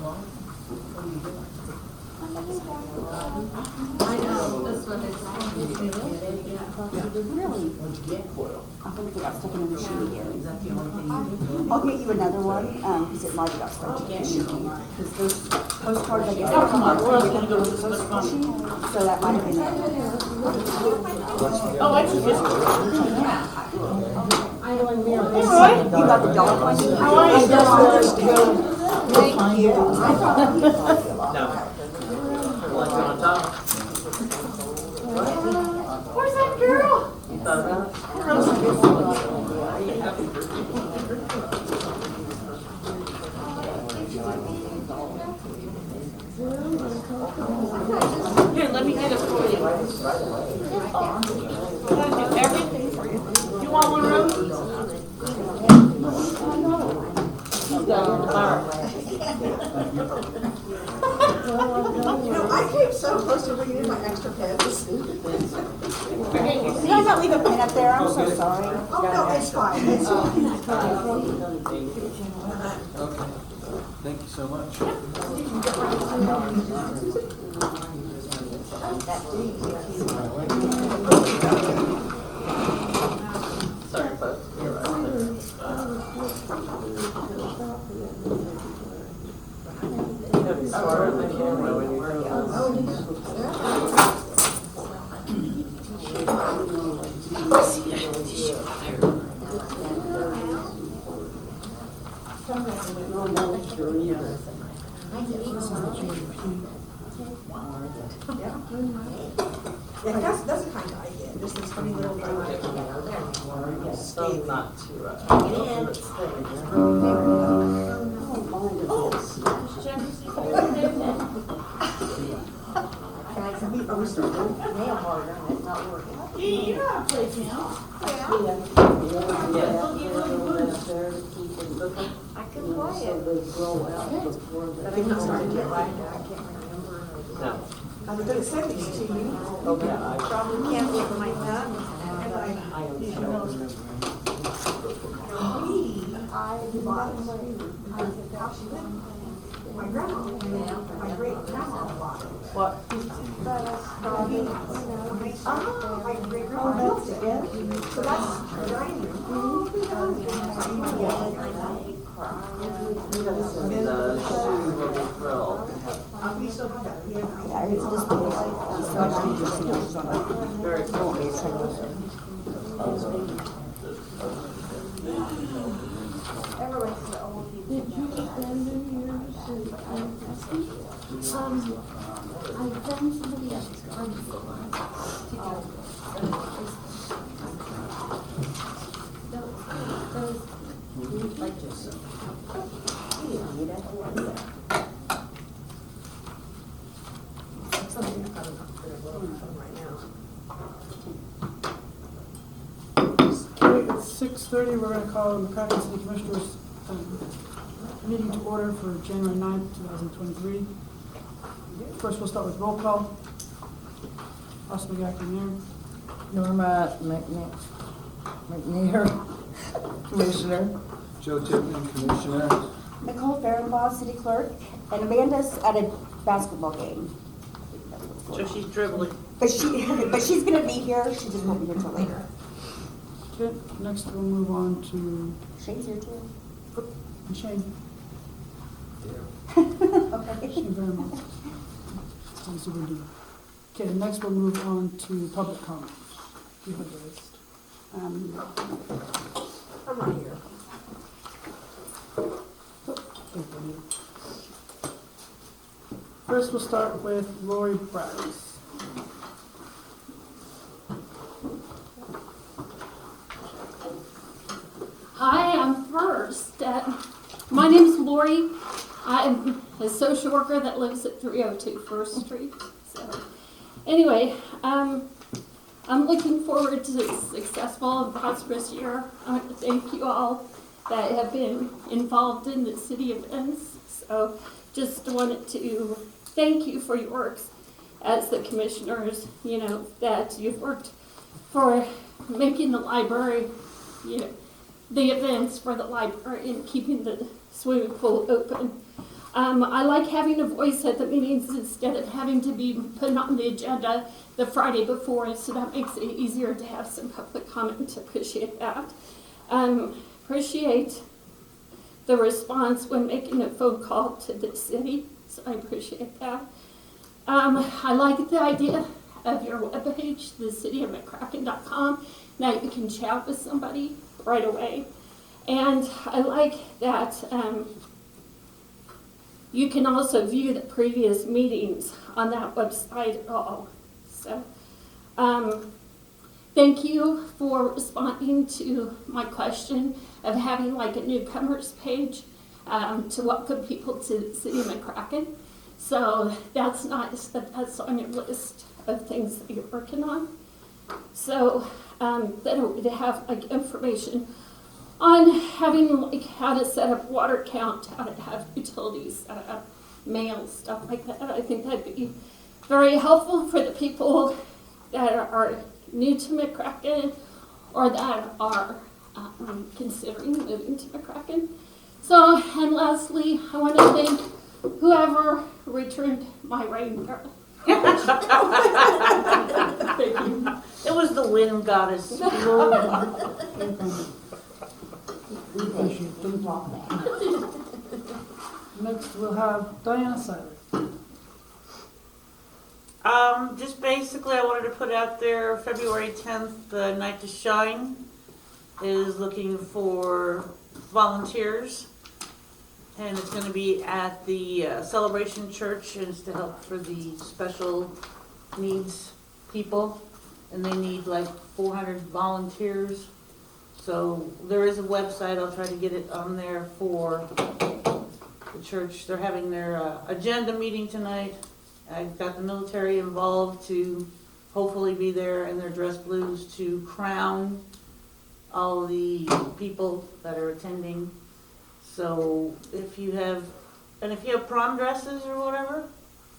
I know, that's what it's like. Really? I think they got stuck in the machine here. I'll get you another one, because it might have got stuck in the machine. Because those postcards, I guess, are come on, we're gonna go to the post machine, so that might have been it. Oh, I just. I don't know. Hey, Roy, you got the dog one? How are you? Thank you. I thought you would like it a lot. No. Like on top? Where's that girl? You thought about it? Here, let me get it for you. I'm gonna do everything for you. You want one, Rose? You know, I came so close to bringing in my extra pens. Did I not leave a pen up there? I'm so sorry. Oh, no, it's fine. It's fine. Okay. Thank you so much. Sorry, folks. You're right. Sorry, the camera when you're Yeah, that's the kind of idea. Just this funny little still not too rough. Are we starting? Nail harder and it's not working. You know how to play piano. I could play it. But I'm not starting to get right now. I can't remember. No. I was gonna send these to you. Okay, I Probably can't look at my thumb. My grandma, my great grandma bought it. What? My great grandma built it. So that's the dining room. the shoe will be thrilled. We still have that. We have. Yeah, it's just big. So I can just see what's on it. Very cool. I've done somebody else's garden to go. Those, like just. Something I don't know. Right now. Okay, it's 6:30, we're going to call the McCracken City Commissioners meeting to order for January 9th, 2023. First, we'll start with roll call. Ross McCracken, Mayor. Norma McNair, Commissioner. Joe Tippman, Commissioner. Nicole Fehrenbaugh, City Clerk, and Amanda's at a basketball game. So she's dribbling. But she's gonna be here, she just won't be here till later. Okay, next we'll move on to Shane's here too. Shane. Okay. Shane very much. Okay, next we'll move on to public comment. You have the list. I'm right here. First, we'll start with Lori Bryce. Hi, I'm first. My name's Lori. I'm a social worker that lives at 302 First Street. So, anyway, I'm looking forward to a successful and prosperous year. I want to thank you all that have been involved in the city events. So, just wanted to thank you for your works as the commissioners, that you've worked for making the library, the events for the library and keeping the swimming pool open. I like having a voice at the meetings instead of having to be put on the agenda the Friday before, so that makes it easier to have some public comment. Appreciate that. Appreciate the response when making a phone call to the city, so I appreciate that. I like the idea of your webpage, thecityofmccracken.com. Now you can chat with somebody right away. And I like that you can also view the previous meetings on that website at all. So, thank you for responding to my question of having like a newcomers page to welcome people to the city of McCracken. So that's nice that that's on your list of things that you're working on. So then it would have like information on having like how to set up water count, how to have utilities set up, mail, stuff like that. I think that'd be very helpful for the people that are new to McCracken or that are considering moving to McCracken. So, and lastly, I want to thank whoever returned my reindeer. Thank you. It was the wind goddess. We appreciate it. Thank you. Next, we'll have Diana Siler. Just basically, I wanted to put out there February 10th, the Night to Shine is looking for volunteers. And it's going to be at the Celebration Church, and it's to help for the special needs people. And they need like 400 volunteers. So there is a website, I'll try to get it on there for the church. They're having their agenda meeting tonight. I've got the military involved to hopefully be there in their dress blues to crown all the people that are attending. So if you have prom dresses or whatever,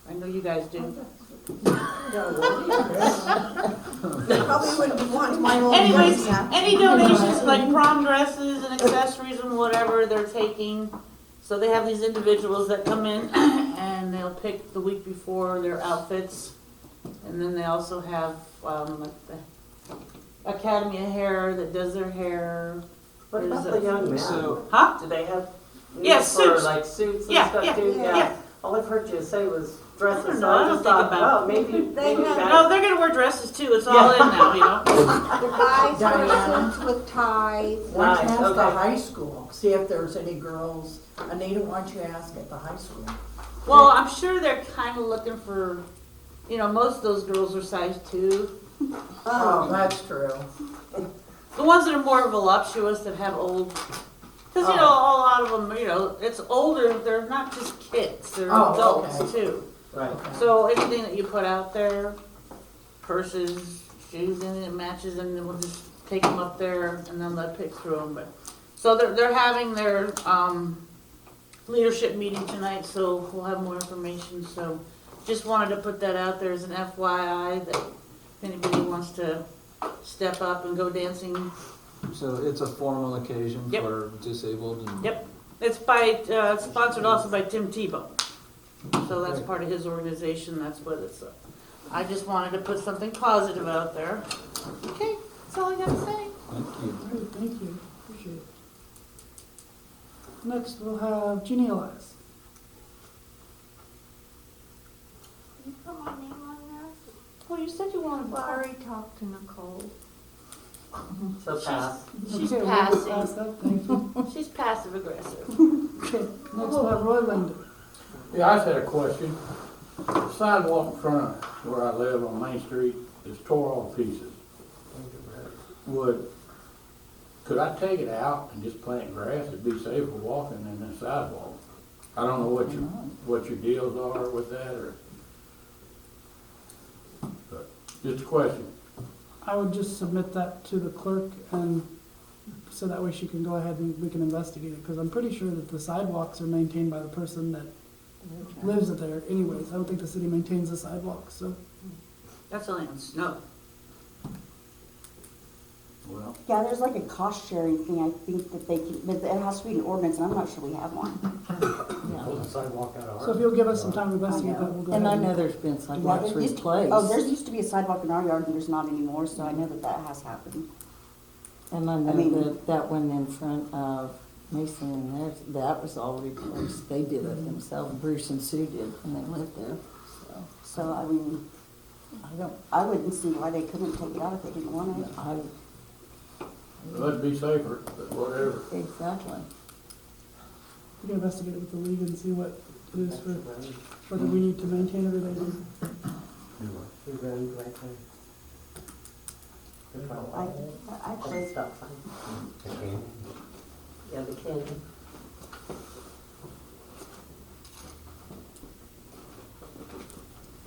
I know you guys do. Probably wouldn't want my old Anyways, dress now. any donations like prom dresses and accessories and whatever they're taking. So they have these individuals that come in and they'll pick the week before their outfits. And then they also have like the Academy of Hair that does their hair. What about the young men? So- Huh? Do they have Yeah, for suits. like suits and Yeah, stuff yeah, too? yeah. All I've heard you say was dresses. I don't so know, I don't just think thought, about well, maybe They have- guys- No, they're gonna wear dresses too. It's all in now, you know. The guys Diana. wear suits with ties. Why don't you Nice, ask the okay. high school, see if there's any girls, Anita, why don't you ask at the high school? Well, I'm sure they're kind of looking for, you know, most of those girls are size 2. Oh, that's true. The ones that are more voluptuous that have old, because you know, a lot of them, you know, it's older. They're not just kids; they're Oh, adults okay. too. Right. So anything that you put out there, purses, shoes, anything that matches, and then we'll just take them up there and then let pick through them. But so they're having their leadership meeting tonight, so we'll have more information. So just wanted to put that out there as an FYI that if anybody wants to step up and go dancing. So it's a formal occasion Yep. for disabled and. Yep, it's by it's sponsored also by Tim Tebow, so that's part of his organization. That's what it's. I just wanted to put something positive out there. Okay, that's all I got to say. Thank you. Great, thank you. Appreciate it. Next, we'll have Jeannie Elias. You put my name on there? Well, you said you wanted. Well, I already talked to Nicole. So pass. She's Okay, we'll passing. pass that, thank you. She's passive aggressive. Okay, next we'll have Roy Linder. Yeah, I just had a question. The sidewalk in front of where I live on Main Street is tore all to pieces. Could I take it out and just plant grass? It'd be safer walking than the sidewalk. I don't know what your deals are with that, but just a question. I would just submit that to the clerk and so that way she can go ahead and we can investigate it. Because I'm pretty sure that the sidewalks are maintained by the person that lives there anyways. I don't think the city maintains the sidewalks, so. That's only on snow. Well, Yeah, there's like a cost sharing thing, I think that they can, but it has to be an ordinance, and I'm not sure we have one. sidewalk out of So if you'll give us some time to investigate that, we'll go ahead. And I know there's been Yeah, sidewalks there used- replaced. Oh, there used to be a sidewalk in our yard and there's not anymore, so I know that that has happened. And I know mean- that that one in front of Mason and theirs, that was all replaced. They did it themselves. Bruce and Sue did when they lived there, so. So, I mean, I wouldn't see why they couldn't take it out if they didn't want it. It'd be safer, but whatever. Exactly. We can investigate with the league and see what it is for, whether we need to maintain it or they do. Actually, Stop sign. Yeah, the canyon.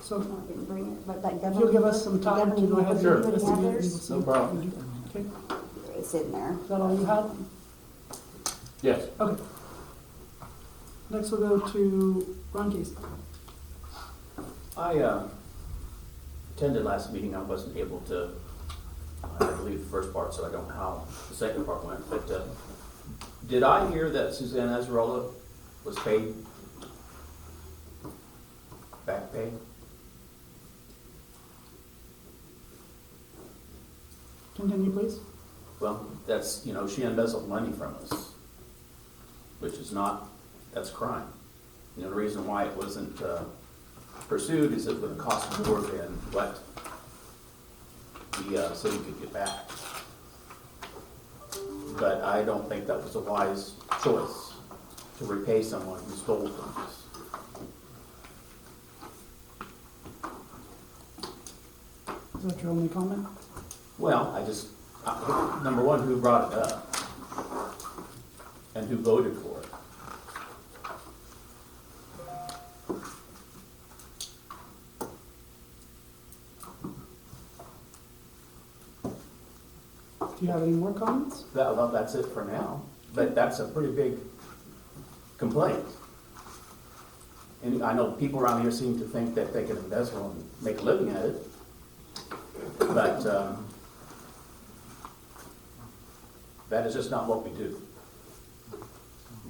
So I didn't bring it, but that if government. you'll give us some time to go ahead and Sure. investigate, and we'll Anybody have see No what problem. we do. Okay, It's in there. is that all you had? Yes. Okay. Next we'll go to Ron Casey. I attended last meeting. I wasn't able to, I believe the first part, so I don't know how the second part went. But did I hear that Suzanne Azarella was paid back pay? Continue, please. Well, that's, you know, she embezzled money from us, which is not, that's a crime. You know, the reason why it wasn't pursued is it would have cost more than what the city could get back. But I don't think that was a wise choice to repay someone who stole from us. Is that your only comment? Well, number one, who brought it up? And who voted for it? Do you have any more comments? Well, that's it for now, but that's a pretty big complaint. And I know people around here seem to think that they can embezzle and make a living at it, but that is just not what we do.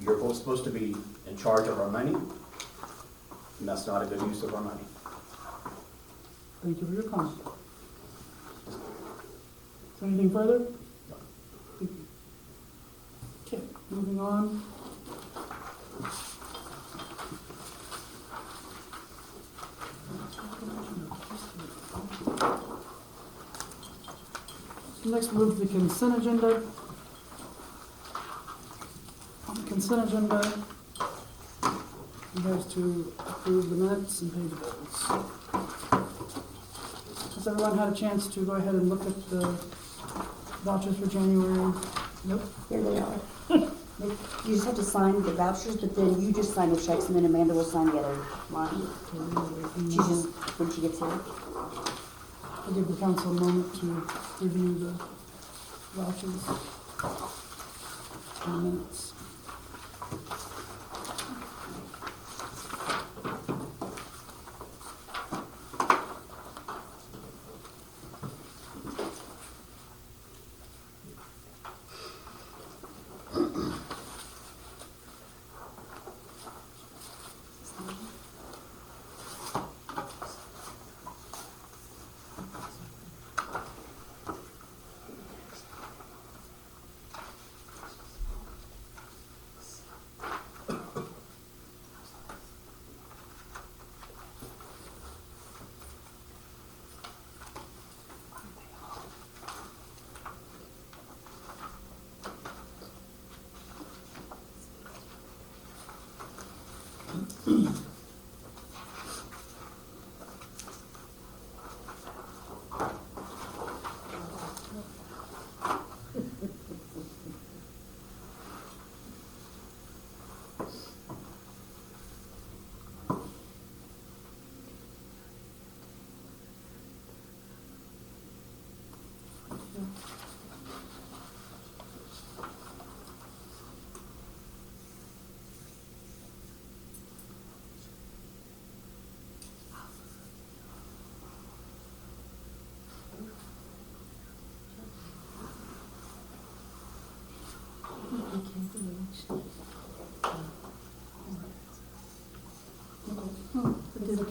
You're both supposed to be in charge of our money, and that's not a good use of our money. Thank you for your comment. Is there anything further? Thank you. Okay, moving on. Next, we'll move to the consent agenda. On the consent agenda, we have to approve the minutes and pay the bills. Has everyone had a chance to go ahead and look at the vouchers for January? Nope. Here they are. You just have to sign the vouchers, but then you just sign the checks and then Amanda will sign the other line. She just, when she gets here. I'll give the council a moment to review the vouchers and minutes.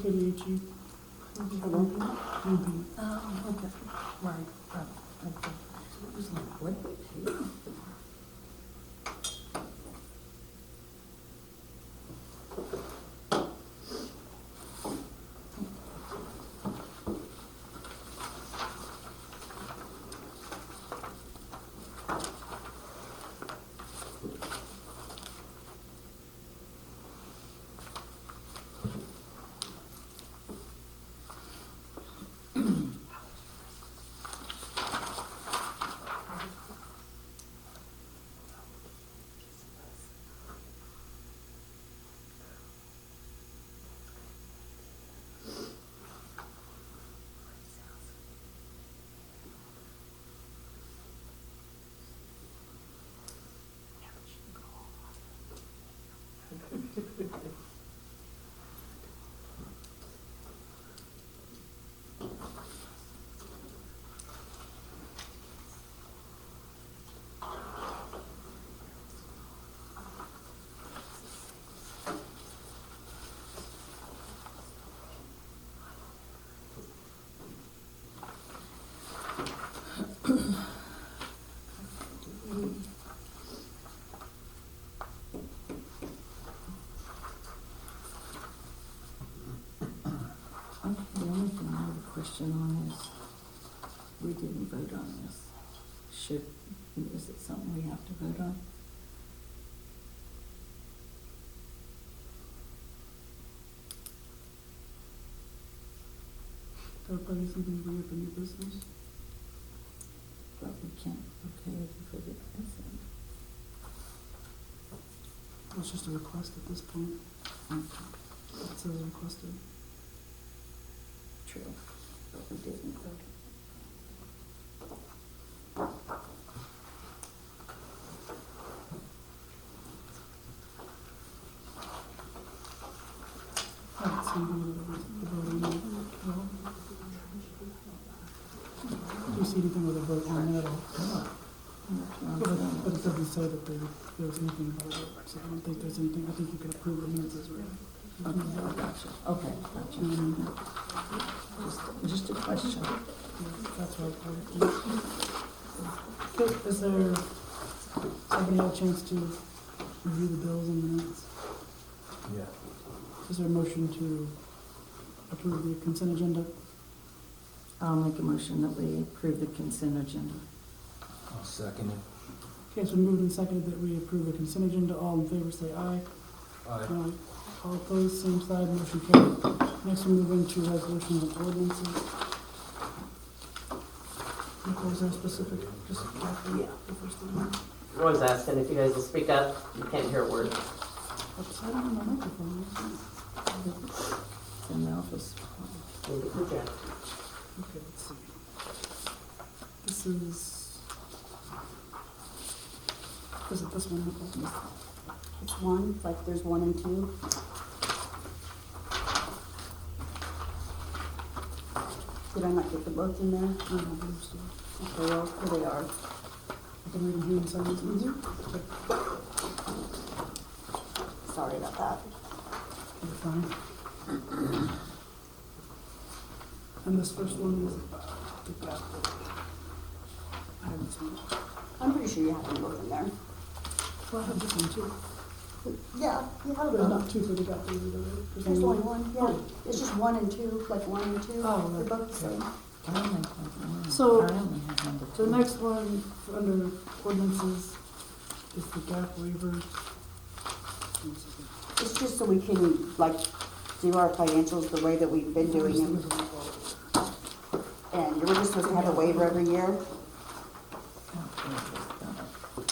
KDHE. UP. Okay, right, okay. It was like, what did we pay? The only thing I have a question on is, we didn't vote on this. Is it something we have to vote on? Everybody's something to bring up in new business. But we can't, okay, if we put it consent. It's just a request at this point. Okay, It says requested. true, but we didn't vote. I haven't seen the vote on that. Well, do you see anything with a vote on that? But it doesn't say that there was anything about it, so I don't think there's anything. I think you can approve the minutes as well. Okay, gotcha, okay, gotcha. Just a question. That's right. Okay, is there, somebody had a chance to review the bills and minutes? Yeah. Is there a motion to approve the consent agenda? I'll make a motion that we approve the consent agenda. I'll second it. Okay, so moved and seconded that we approve the consent agenda. All in favor say aye. Aye. All opposed, same side, motion carried. Next we move into resolutions and ordinances. Nicole, is there specific, just Kathy? Yeah. The first one. Roy's asking if you guys will speak up. You can't hear a word. Upside down on my microphone. It's in the office. Maybe project. Okay, let's see. This is it this one, Nicole? It's one, like there's 1 and 2. Did I not get the both in there? I don't believe so. Okay, well, here they are. I can read them here inside these ones. Sorry about that. You're fine. And this first one is the gap. I haven't seen it. I'm pretty sure you have them both in there. Well, I have this one too. Yeah, you have There's them. not two for the gap either, right? There's only one, yeah. It's just 1 and 2, like 1 and 2. Oh, They're right. both the same. I only have one. So, I only have number two. The next one under ordinances is the gap waiver. It's just so we can, like, do our financials the way that we've been doing them. And we're just supposed to have a waiver every year.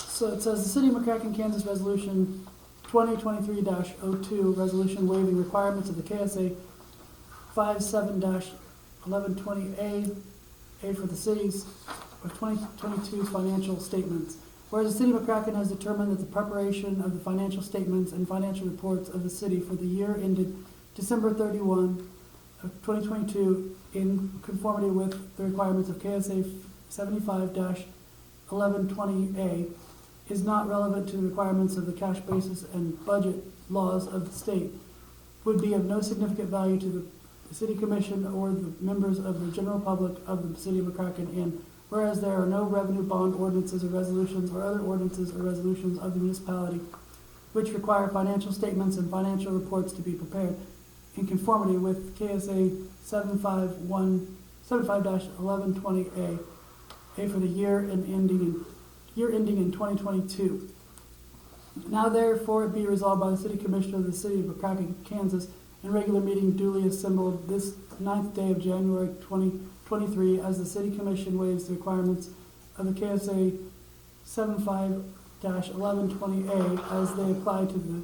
So it says the City of McCracken, Kansas Resolution 2023-02, resolution waiving requirements of the KSA 57-1120A, A for the cities of 2022 financial statements. Whereas the City of McCracken has determined that the preparation of the financial statements and financial reports of the city for the year ended December 31 of 2022 in conformity with the requirements of KSA 75-1120A is not relevant to the requirements of the cash basis and budget laws of the state, would be of no significant value to the the city commission, or the members of the general public of the city of McCracken, and whereas there are no revenue bond ordinances or resolutions or other ordinances or resolutions of the municipality which require financial statements and financial reports to be prepared in conformity with KSA 75-1120A, A for the year ending in 2022. Now therefore it be resolved by the City Commissioner of the City of McCracken, Kansas, in regular meeting duly assembled this 9th day of January 2023, as the City Commission waives the requirements of the KSA 75-1120A as they apply to the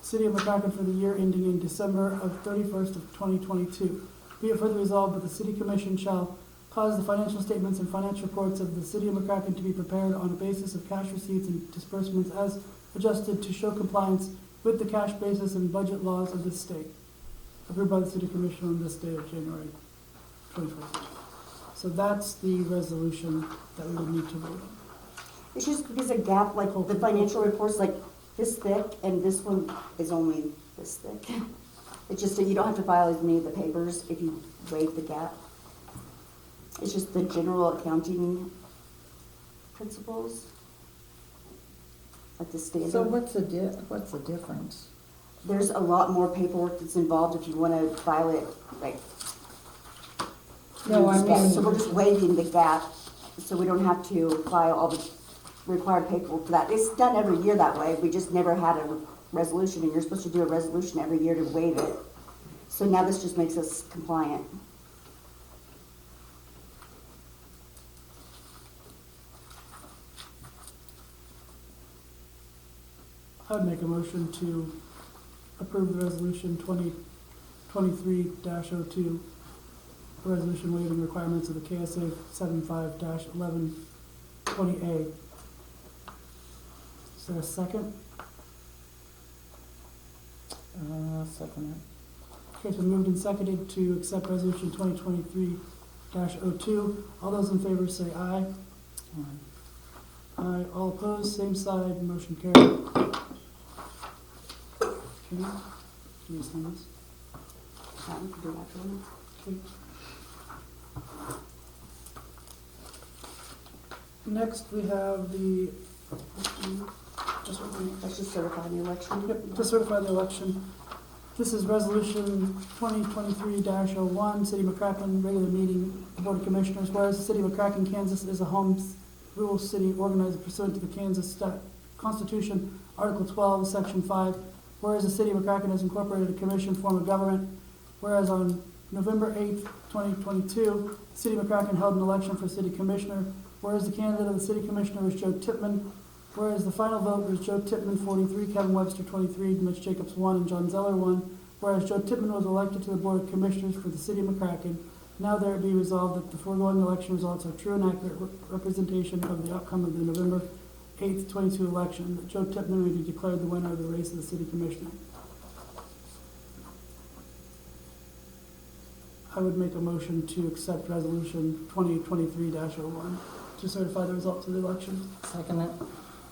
City of McCracken for the year ending in December of 31st of 2022. Be it further resolved that the City Commission shall cause the financial statements and financial reports of the City of McCracken to be prepared on a basis of cash receipts and disbursements as adjusted to show compliance with the cash basis and budget laws of this state. Approved by the City Commission on this day of January 2023. So that's the resolution that we would need to vote on. It's just because a gap, like the financial report's like this thick, and this one is only this thick. It's just that you don't have to file as many of the papers if you waive the gap. It's just the general accounting principles, like the standard. So what's the difference? There's a lot more paperwork that's involved if you want to file it, like. No, I mean. So we're just waiving the gap, so we don't have to file all the required paperwork for that. It's done every year that way. We just never had a resolution, and you're supposed to do a resolution every year to waive it. So now this just makes us compliant. I'd make a motion to approve the resolution 2023-02, a resolution waiving requirements of the KSA 75-1120A. Is there a second? Second. Okay, so moved and seconded to accept resolution 2023-02. All those in favor say aye. Aye. All opposed, same side, motion carried. Okay, can you sign this? That one can do after one. Okay. Next, we have the, Let's just certify the election. yep, to certify the election. This is resolution 2023-01, City of McCracken, regular meeting, Board of Commissioners. Whereas the City of McCracken, Kansas is a home rule city organized pursuant to the Kansas Constitution, Article 12, Section 5. Whereas the City of McCracken has incorporated a commission form of government. Whereas on November 8th, 2022, the City of McCracken held an election for City Commissioner. Whereas the candidate of the City Commissioner was Joe Tippman. Whereas the final vote was Joe Tippman 43, Kevin Webster 23, Mitch Jacobs 1, and John Zeller 1. Whereas Joe Tippman was elected to the Board of Commissioners for the City of McCracken. Now there be resolved that the foregoing election results are true and accurate representation of the outcome of the November 8th, 22 election, that Joe Tippman may be declared the winner of the race of the City Commissioner. I would make a motion to accept resolution 2023-01 to certify the results of the election. Second it.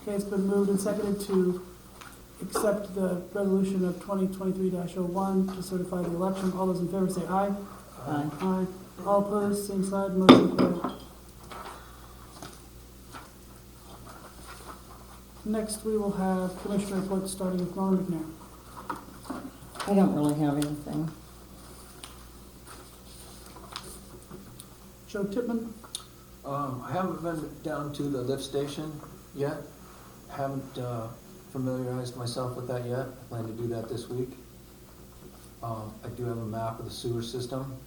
Okay, it's been moved and seconded to accept the resolution of 2023-01 to certify the election. All those in favor say aye. Aye. Aye. All opposed, same side, motion carried. Next, we will have Commissioner reports starting with Norman McNair. I don't really have anything. Joe Tippman. I haven't been down to the lift station yet. Haven't familiarized myself with that yet. I plan to do that this week. I do have a map of the sewer system.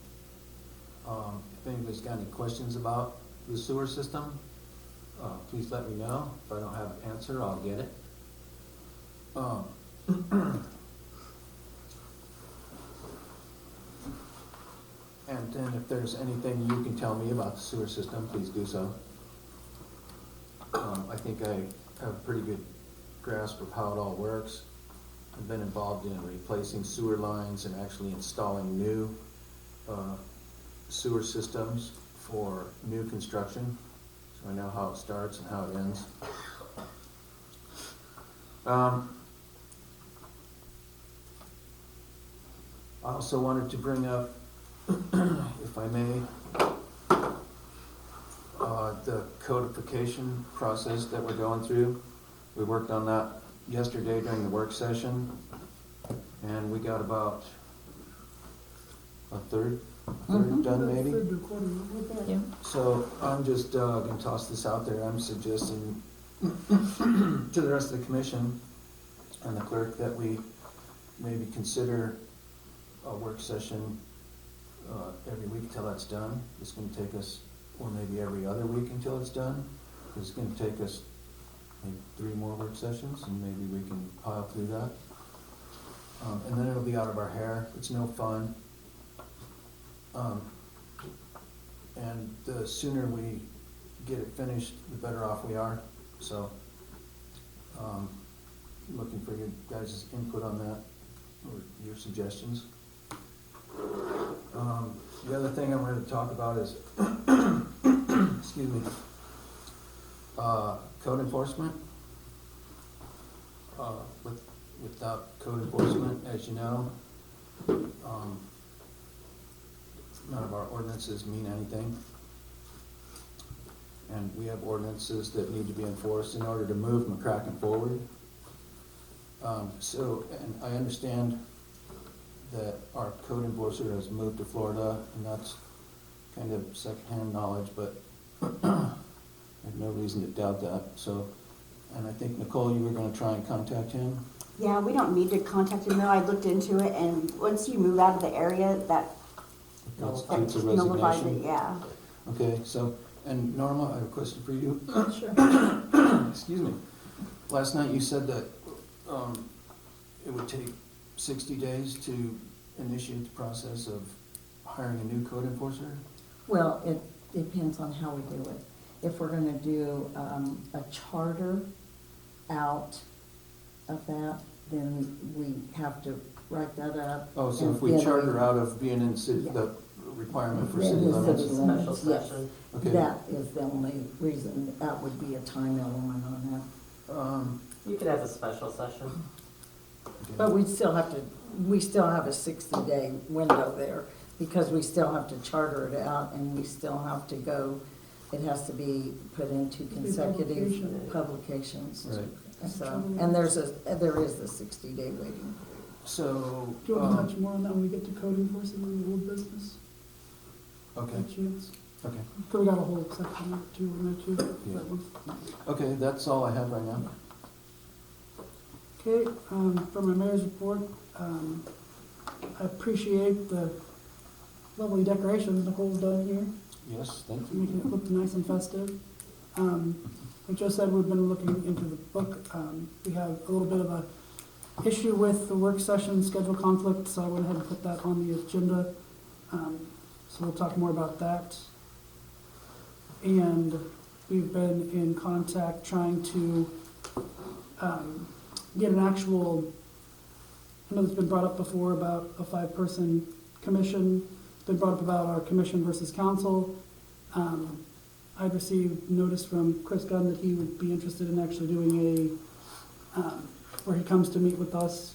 If anybody's got any questions about the sewer system, please let me know. If I don't have an answer, I'll get it. And then if there's anything you can tell me about the sewer system, please do so. I think I have a pretty good grasp of how it all works. I've been involved in replacing sewer lines and actually installing new sewer systems for new construction. So I know how it starts and how it ends. I also wanted to bring up, if I may, the codification process that we're going through. We worked on that yesterday during the work session, and we got about a third done maybe. Third to a quarter, with that. Yeah. So I'm just gonna toss this out there. I'm suggesting to the rest of the commission and the clerk that we maybe consider a work session every week till that's done. It's gonna take us, or maybe every other week until it's done. It's gonna take us maybe 3 more work sessions, and maybe we can pile through that. And then it'll be out of our hair. It's no fun. And the sooner we get it finished, the better off we are. So, looking for your guys' input on that, or your suggestions. The other thing I wanted to talk about is, excuse me, code enforcement. Without code enforcement, as you know, none of our ordinances mean anything. And we have ordinances that need to be enforced in order to move McCracken forward. And I understand that our code enforcer has moved to Florida, and that's kind of secondhand knowledge, but I have no reason to doubt that. So, and I think, Nicole, you were gonna try and contact him? Yeah, we don't need to contact him though. I looked into it, and once you move out of the area, that Constitutes a nullifies it, resignation? yeah. Okay, so, and Norma, I have a question for you. Sure. Excuse me. Last night you said that it would take 60 days to initiate the process of hiring a new code enforcer? Well, it depends on how we do it. If we're gonna do a charter out of that, then we have to write that up. Oh, so and if we then charter out of being in city, Yeah. the requirement for Then city the limits? city limits, yes. Okay. That is the only reason, that would be a time element on that. You could have a special session. But we still have a 60-day window there, because we still have to charter it out, and we still have to go, it has to be put into consecutive publications. Right. So, and there is the 60-day waiting. So, Do you want to touch more on that when we get to code enforcement in the old business? okay, By chance? okay. So we got a whole section or two in there too. Yeah. That one. Okay, that's all I have right now. Okay, for my mayor's report, I appreciate the lovely decorations Nicole's done here, Yes, thank you. making it look nice and festive. Like Joe said, we've been looking into the book. We have a little bit of a issue with the work session schedule conflict, so I went ahead and put that on the agenda. So we'll talk more about that. And we've been in contact trying to get an actual, I know it's been brought up before about a 5-person commission. It's been brought up about our commission versus council. I'd received notice from Chris Gunn that he would be interested in actually doing where he comes to meet with us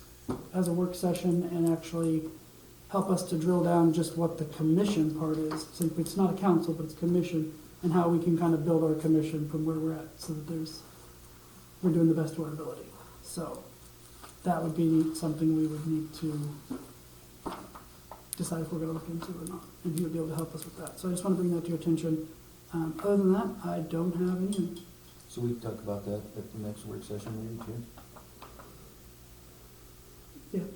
as a work session and actually help us to drill down just what the commission part is. Since it's not a council, but it's commission, and how we can kind of build our commission from where we're at so that we're doing the best to our ability. So that would be something we would need to decide if we're gonna look into or not, and he would be able to help us with that. So I just want to bring that to your attention. Other than that, I don't have anything. So we can talk about that at the next work session maybe too? Yeah.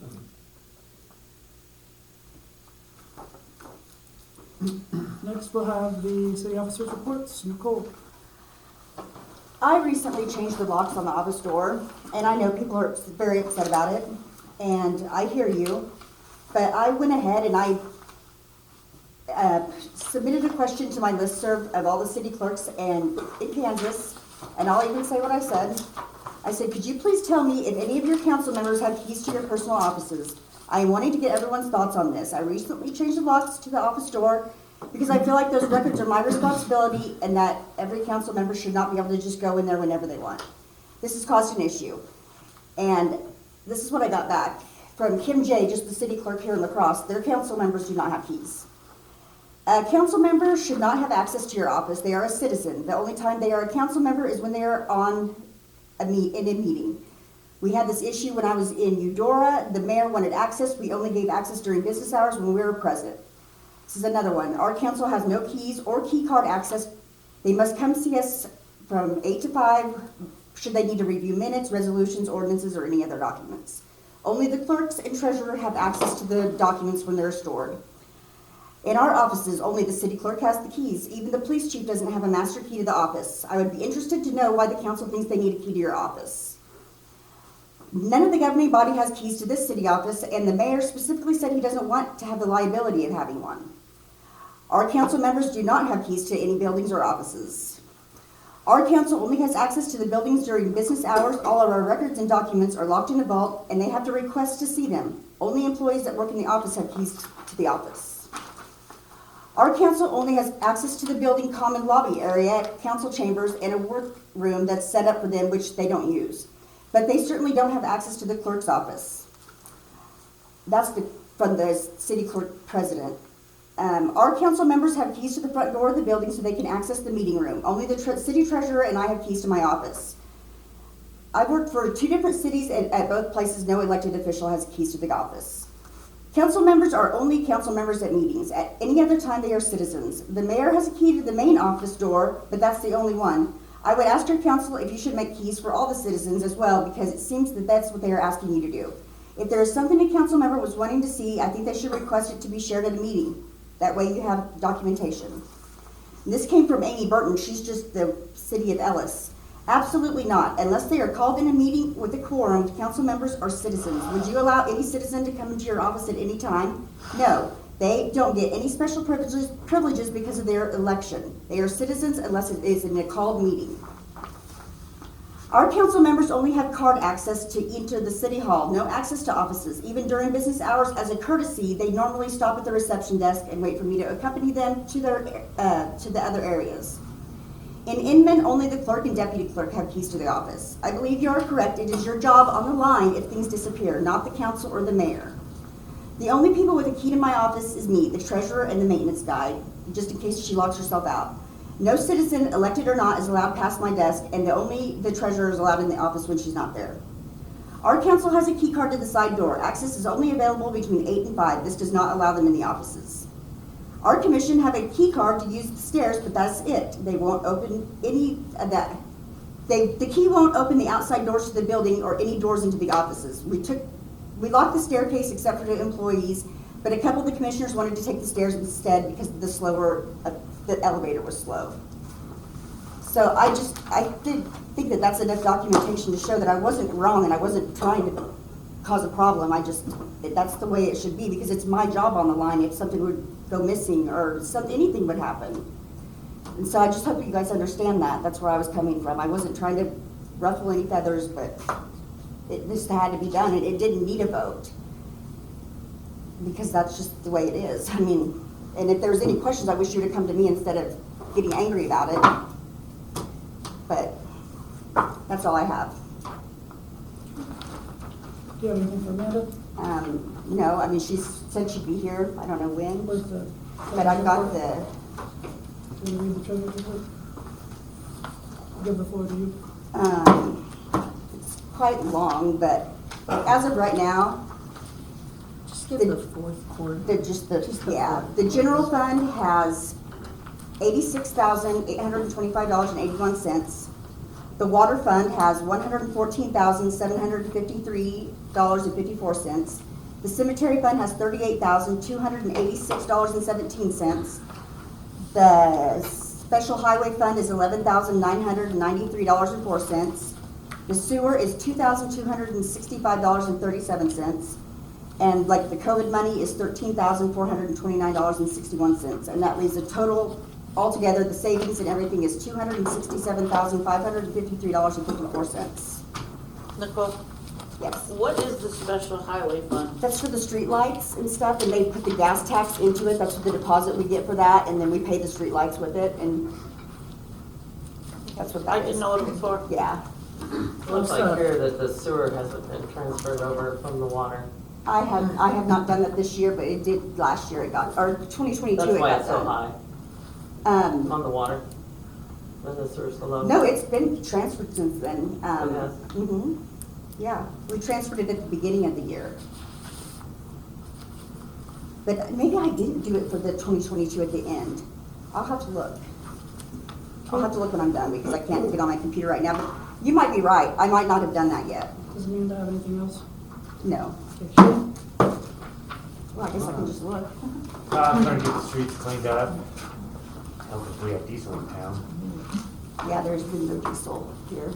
Okay. Next, we'll have the city officers' reports. Nicole. I recently changed the locks on the office door, and I know people are very upset about it, and I hear you, but I went ahead and I submitted a question to my listserv of all the city clerks in Kansas, and I'll even say what I said. I said, could you please tell me if any of your council members have keys to your personal offices? I am wanting to get everyone's thoughts on this. I recently changed the locks to the office door because I feel like those records are my responsibility and that every council member should not be able to just go in there whenever they want. This has caused an issue. And this is what I got back. from Kim J., just the city clerk here in La Crosse, their council members do not have keys. A council member should not have access to your office. They are a citizen. The only time they are a council member is when they are in a meeting. We had this issue when I was in Eudora. The mayor wanted access. We only gave access during business hours when we were present. This is another one. Our council has no keys or key card access. They must come see us from 8 to 5 should they need to review minutes, resolutions, ordinances, or any other documents. Only the clerks and treasurer have access to the documents when they're stored. In our offices, only the city clerk has the keys. Even the police chief doesn't have a master key to the office. I would be interested to know why the council thinks they need a key to your office. None of the governing body has keys to this city office, and the mayor specifically said he doesn't want to have the liability of having one. Our council members do not have keys to any buildings or offices. Our council only has access to the buildings during business hours. All of our records and documents are locked in a vault, and they have to request to see them. Only employees that work in the office have keys to the office. Our council only has access to the building common lobby area, council chambers, and a workroom that's set up for them, which they don't use. But they certainly don't have access to the clerk's office. That's from the city clerk president. Our council members have keys to the front door of the building so they can access the meeting room. Only the city treasurer and I have keys to my office. I've worked for 2 different cities, and at both places, no elected official has keys to the office. Council members are only council members at meetings. At any other time, they are citizens. The mayor has a key to the main office door, but that's the only one. I would ask your council if you should make keys for all the citizens as well, because it seems that that's what they are asking you to do. If there is something a council member was wanting to see, I think they should request it to be shared at a meeting. That way you have documentation. And this came from Amy Burton. She's just the city of Ellis. Absolutely not. Unless they are called in a meeting with a quorum, council members are citizens. Would you allow any citizen to come into your office at any time? No. They don't get any special privileges because of their election. They are citizens unless it is in a called meeting. Our council members only have card access to enter the city hall, no access to offices. Even during business hours, as a courtesy, they normally stop at the reception desk and wait for me to accompany them to the other areas. In Inman, only the clerk and deputy clerk have keys to the office. I believe you are correct. It is your job on the line if things disappear, not the council or the mayor. The only people with a key to my office is me, the treasurer, and the maintenance guy, just in case she locks herself out. No citizen, elected or not, is allowed past my desk, and only the treasurer is allowed in the office when she's not there. Our council has a key card to the side door. Access is only available between 8 and 5. This does not allow them in the offices. Our commission have a key card to use the stairs, but that's it. They won't open any of that. The key won't open the outside doors to the building or any doors into the offices. We locked the staircase except for the employees, but a couple of the commissioners wanted to take the stairs instead because the elevator was slow. So I did think that that's enough documentation to show that I wasn't wrong and I wasn't trying to cause a problem. That's the way it should be because it's my job on the line if something would go missing or anything would happen. And so I just hope you guys understand that. That's where I was coming from. I wasn't trying to ruffle any feathers, but it just had to be done, and it didn't need a vote because that's just the way it is. I mean, and if there was any questions, I wish you would have come to me instead of getting angry about it. But that's all I have. Do you have anything for Amanda? No, I mean, she said she'd be here. I don't know when, Where's the? but I got the. Do you want to read the treasurer's report? I'll give the floor to you. It's quite long, but as of right now, Just give the fourth quarter. The general fund has $86,825.81. The water fund has $114,753.54. The cemetery fund has $38,286.17. The special highway fund is $11,993.04. The sewer is $2,265.37. And like the COVID money is $13,429.61. And that leaves a total, altogether, the savings and everything is $267,553.54. Nicole, Yes. what is the special highway fund? That's for the street lights and stuff, and they put the gas tax into it. That's the deposit we get for that, and then we pay the street lights with it, and that's what that I is. didn't know what it was for. Yeah. Looks like here that the sewer hasn't been transferred over from the water. I have not done that this year, but it did last year, it got, or 2022 That's it why got it's so done. high on the water. When the sewer's so low. No, it's been transferred since then. It has? Yeah, we transferred it at the beginning of the year. But maybe I didn't do it for the 2022 at the end. I'll have to look. I'll have to look when I'm done because I can't get on my computer right now. But you might be right. I might not have done that yet. Does Amanda have anything else? No. Okay, Shane? Well, I guess I can just look. I'm trying to get the streets cleaned up. Help if we have diesel in town. Yeah, there's been no diesel here.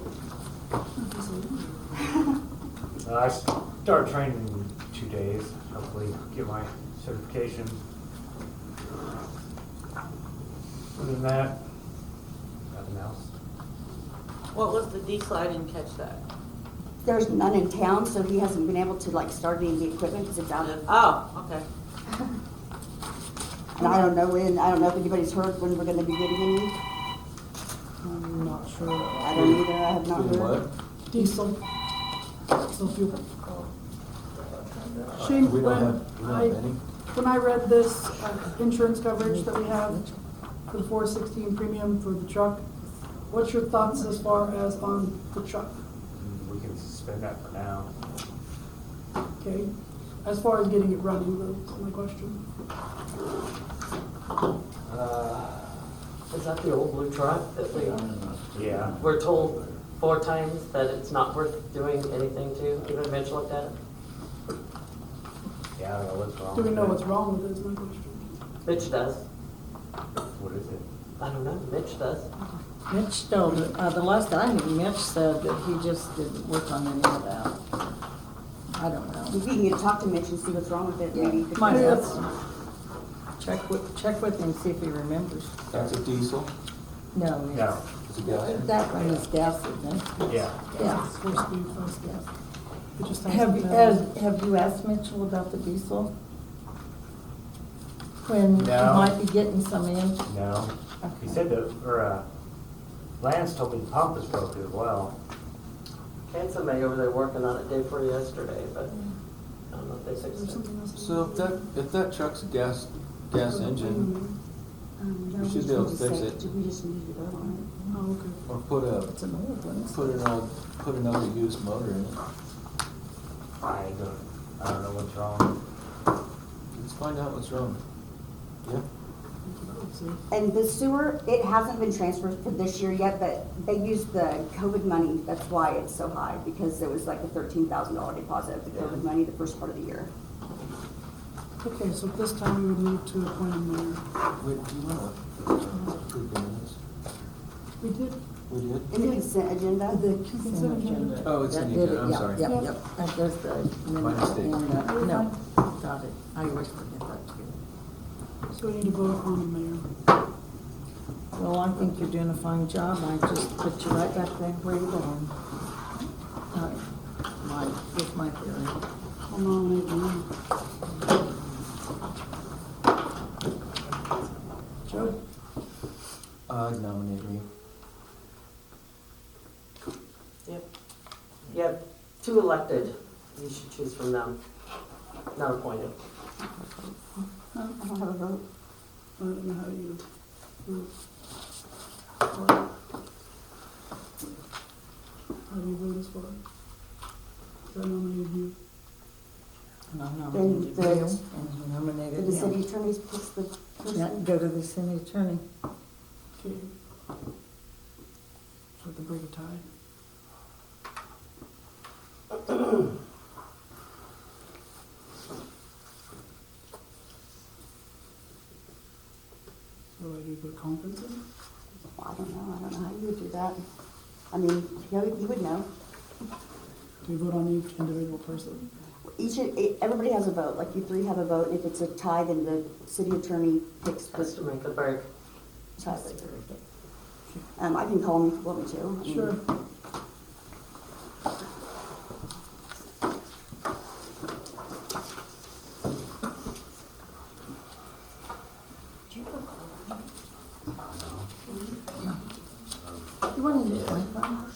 I start training in 2 days. Hopefully get my certification. Other than that, nothing else. What was the diesel? I didn't catch that. There's none in town, so he hasn't been able to like start any of the equipment because it's out of. Oh, okay. And I don't know when. I don't know if anybody's heard when we're going to be getting any. I'm not sure. I don't either. I have not Doing heard. what? Diesel. Diesel fuel. Shane, We don't have any. when I read this insurance coverage that we have for the 416 premium for the truck, what's your thoughts as far as on the truck? We can suspend that for now. Okay, as far as getting it running, that's my question. Is that the old blue truck that we Yeah. were told 4 times that it's not worth doing anything to? Even Mitch looked at it. Yeah, I don't know what's wrong. Do we with know it. what's wrong with it is my question. Mitch does. What is it? I don't know. Mitch does. Mitch told, the last I knew, Mitch said that he just didn't work on any of that. I don't know. If we can talk to Mitch and see what's wrong with it, maybe. you could- Might have. Check with him, see if he remembers. That's a diesel? No, No. It's a gas? that one is gas, isn't it? Yeah. Yeah. It's supposed to be fast gas. It just Have, hasn't. have you asked Mitchell about the diesel? When you No. might be getting some in? No. He said Lance told me the pump is broken as well. And somebody over there working on it day before yesterday, but I don't know if they fixed There's it. something else. So if that truck's a gas engine, No, We we should just be able need to to fix say- it. We just need to vote on Oh, okay. or It's an old one. put another used motor in it. I don't know what's wrong. Let's find out what's wrong. Yeah? Let's see. it. And the sewer, it hasn't been transferred for this year yet, but they used the COVID money. That's why it's so high, because it was like a $13,000 deposit of the COVID money the first part of the year. Okay, so this time we would need to appoint a mayor. Wait, do you want to approve the minutes? We did. We did? In the consent agenda, The consent agenda. Oh, it's in That the did agenda, it, I'm yeah, sorry. Yep, yep, that does the My minutes mistake. and, no, got it. I always forget that too. So we need to vote on the mayor. Well, I think you're doing a fine job. I just put you right back there where you belong. With my theory. I'll nominate you. Joe? Nominate me. Yep. You have 2 elected. You should choose from them, not appointed. I don't have a vote. I don't know how you vote. How do you vote as far? I nominated you. And I Then nominated the- you, and he nominated The him. city attorney's picks the Yeah, person. go to the city attorney. Okay. So to break a tie. So I do put conference in? I don't know how you would do that. I mean, you would know. Do you vote on each individual person? Everybody has a vote, like you 3 have a vote. If it's a tie, then the city attorney picks Has to the make a break. tiebreaker. I can call him if you want me to. I mean, Sure. You want to do one?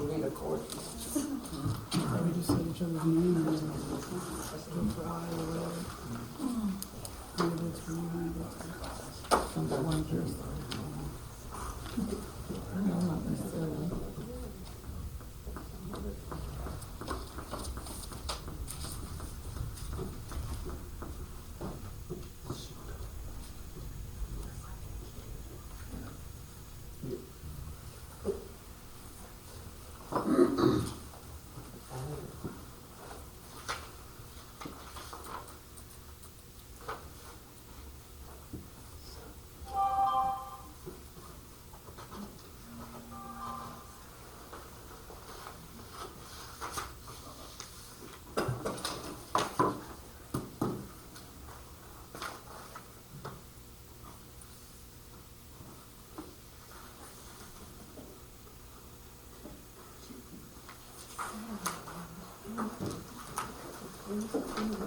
You need a court. We just said each other's name and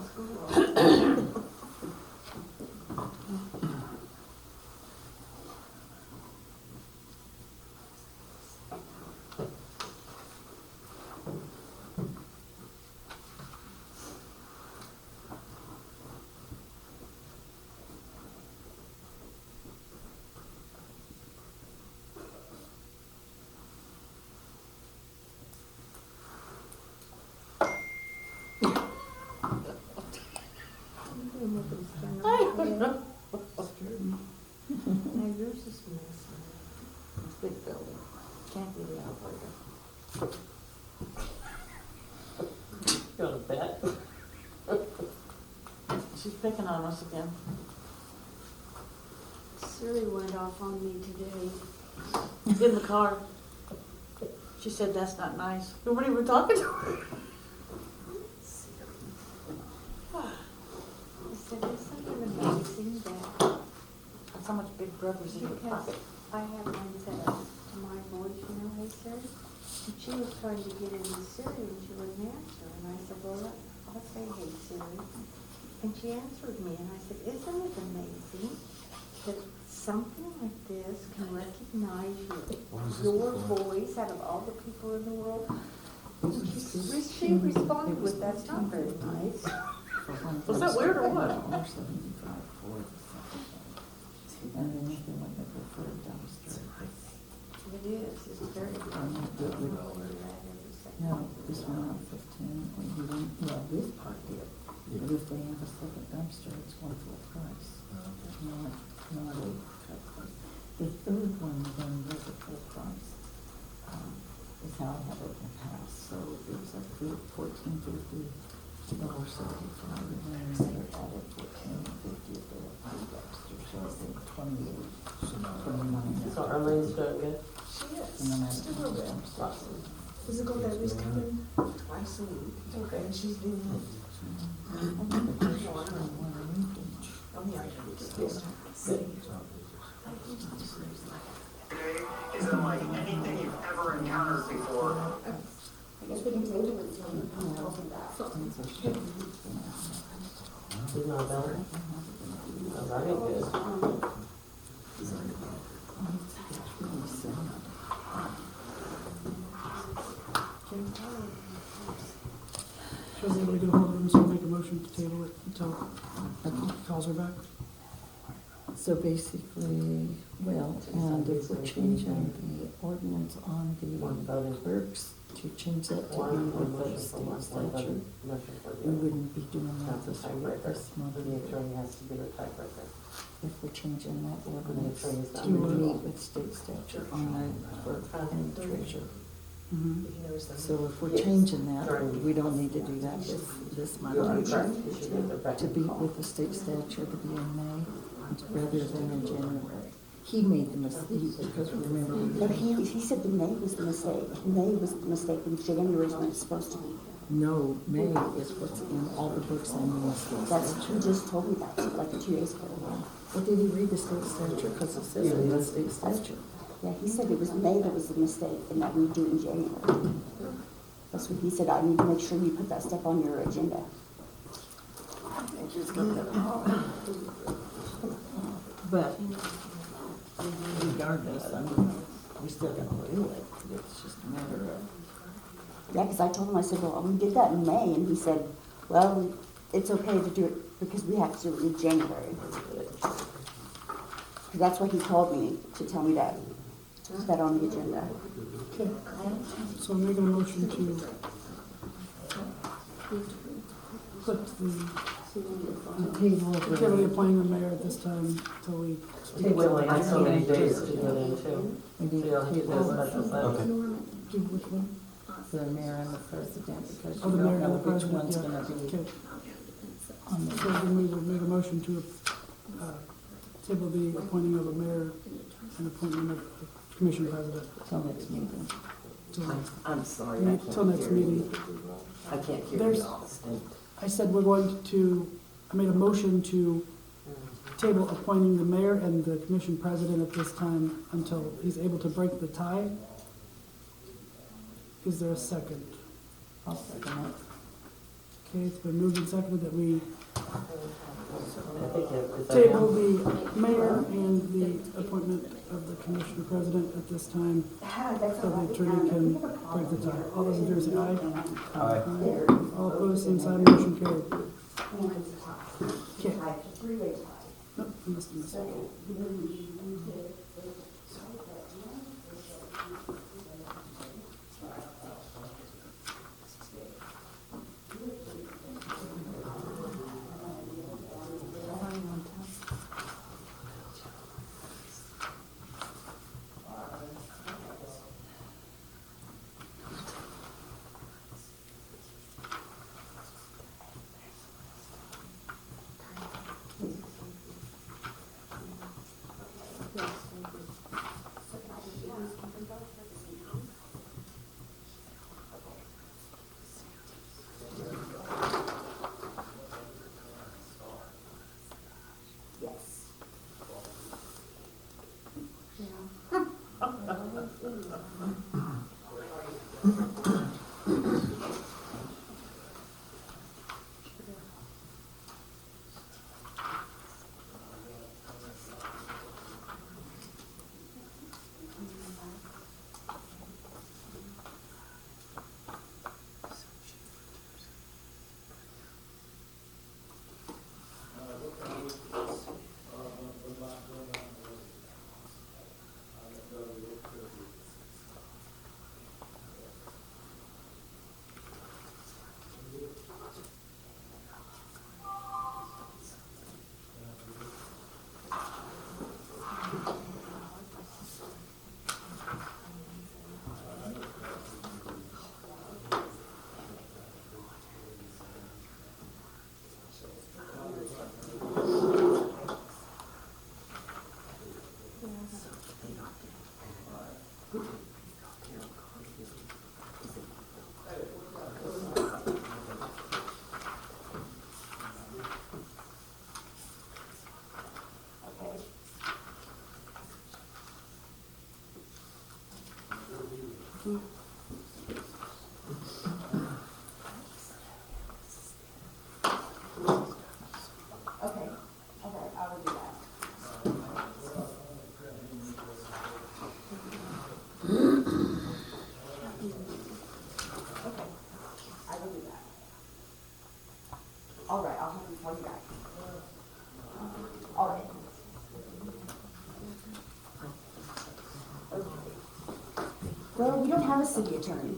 school. Now yours is messy. It's a big building. Can't get it out later. Go to bed. She's picking on us again. Siri went off on me today. In the car. She said, that's not nice. We weren't even talking to her. I said, isn't it amazing that That's how much Big Brother's in your because pocket. I have one set up to my voice, you know, hey Siri? And she was trying to get into Siri and she wouldn't answer. And I said, well, I'll say hey Siri. And she answered me and I said, isn't it amazing that something like this can recognize your voice out of all the people in the world? She responded with, that's not very nice. Was that weird or what? And then you can look at the food dumpster. It is, it's very good. No, this one on 15, or you don't, well, this part did. But if they have a second dumpster, it's one full price. Not a cut price. The third one then was a full price. Is how I have it in the past. So it was like $14.50, $1.75, and then another added $14.50 if they have two dumpsters. So I think 29. So Arlene's doing good? And then I have two dumpsters. Physical therapy's coming twice a week. Okay. And she's doing it. Today is unlike anything you've ever encountered before. I guess we can table it until you tell me that. She's not available? Oh, that ain't good. She wasn't able to get a hold of him, so I'll make a motion to table it until he calls her back. So basically, well, and if we're changing the ordinance on the clerks to change that to be with the state statute, we wouldn't be doing that this week, this month. The attorney has to be the typewriter. If we're changing that ordinance attorney's not to meet with state statute on the clerk and the treasurer. So if we're changing that, we don't need to do that this month. To be with the state statute to be in May rather than in January. He made the mistake because remember. No, he said the May was the mistake. May was the mistake and January is when it's supposed to be. No, May is what's in all the books and the state That's, statute. he just told me that like 2 days ago. Well, did he read the state statute? Because it says in the state statute. Yeah, he said it was May that was the mistake and that we do it in January. That's what he said. I need to make sure you put that stuff on your agenda. I think he's got that wrong. But regardless, I mean, we still gotta do it. It's just a matter of. Yeah, because I told him, I said, well, we did that in May, and he said, well, it's okay to do it because we have to do it in January. That's why he called me to tell me that. Put that on the agenda. Okay. So I'm making a motion to put The table the appointing the mayor at this time until we. We only have so many days to do it in too. We need So you'll have to do a special session. Do which one? The mayor and the president, because Oh, you the mayor don't know and the which president, one's yeah. gonna be Okay. on the. So then we would make a motion to table the appointing of a mayor and appointment of the commission president. Till next meeting. I'm sorry, I can't Till next hear you. Meeting. I can't hear There's- you all distinct. I said we're going to, I made a motion to table appointing the mayor and the commission president at this time until he's able to break the tie. Is there a second? I'll second it. Okay, it's been moved and seconded that we I think it's table the mayor and the appointment of the commissioner president at this time, so the attorney can break the tie. All those in favor say aye. Aye. All opposed, same sign, motion carried. Okay. Nope, I must have missed it. Okay, I will do that. Okay, I will do that. All right, I'll have him call you back. All right. Well, we don't have a city attorney.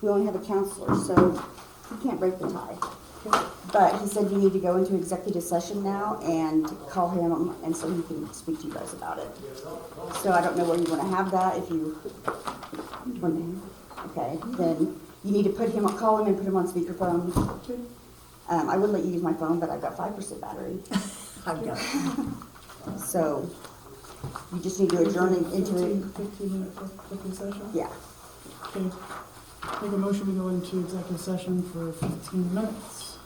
We only have a counselor, so he can't break the tie. But he said you need to go into executive session now and call him, and so he can speak to you guys about it. So I don't know where you want to have that, if you want to, okay, then you need to call him and put him on speakerphone. I would let you use my phone, but I've got 5% battery. I've got it. So you just need to adjourn into it. 15-minute executive session? Yeah. Okay. Make a motion to go into executive session for 15 minutes,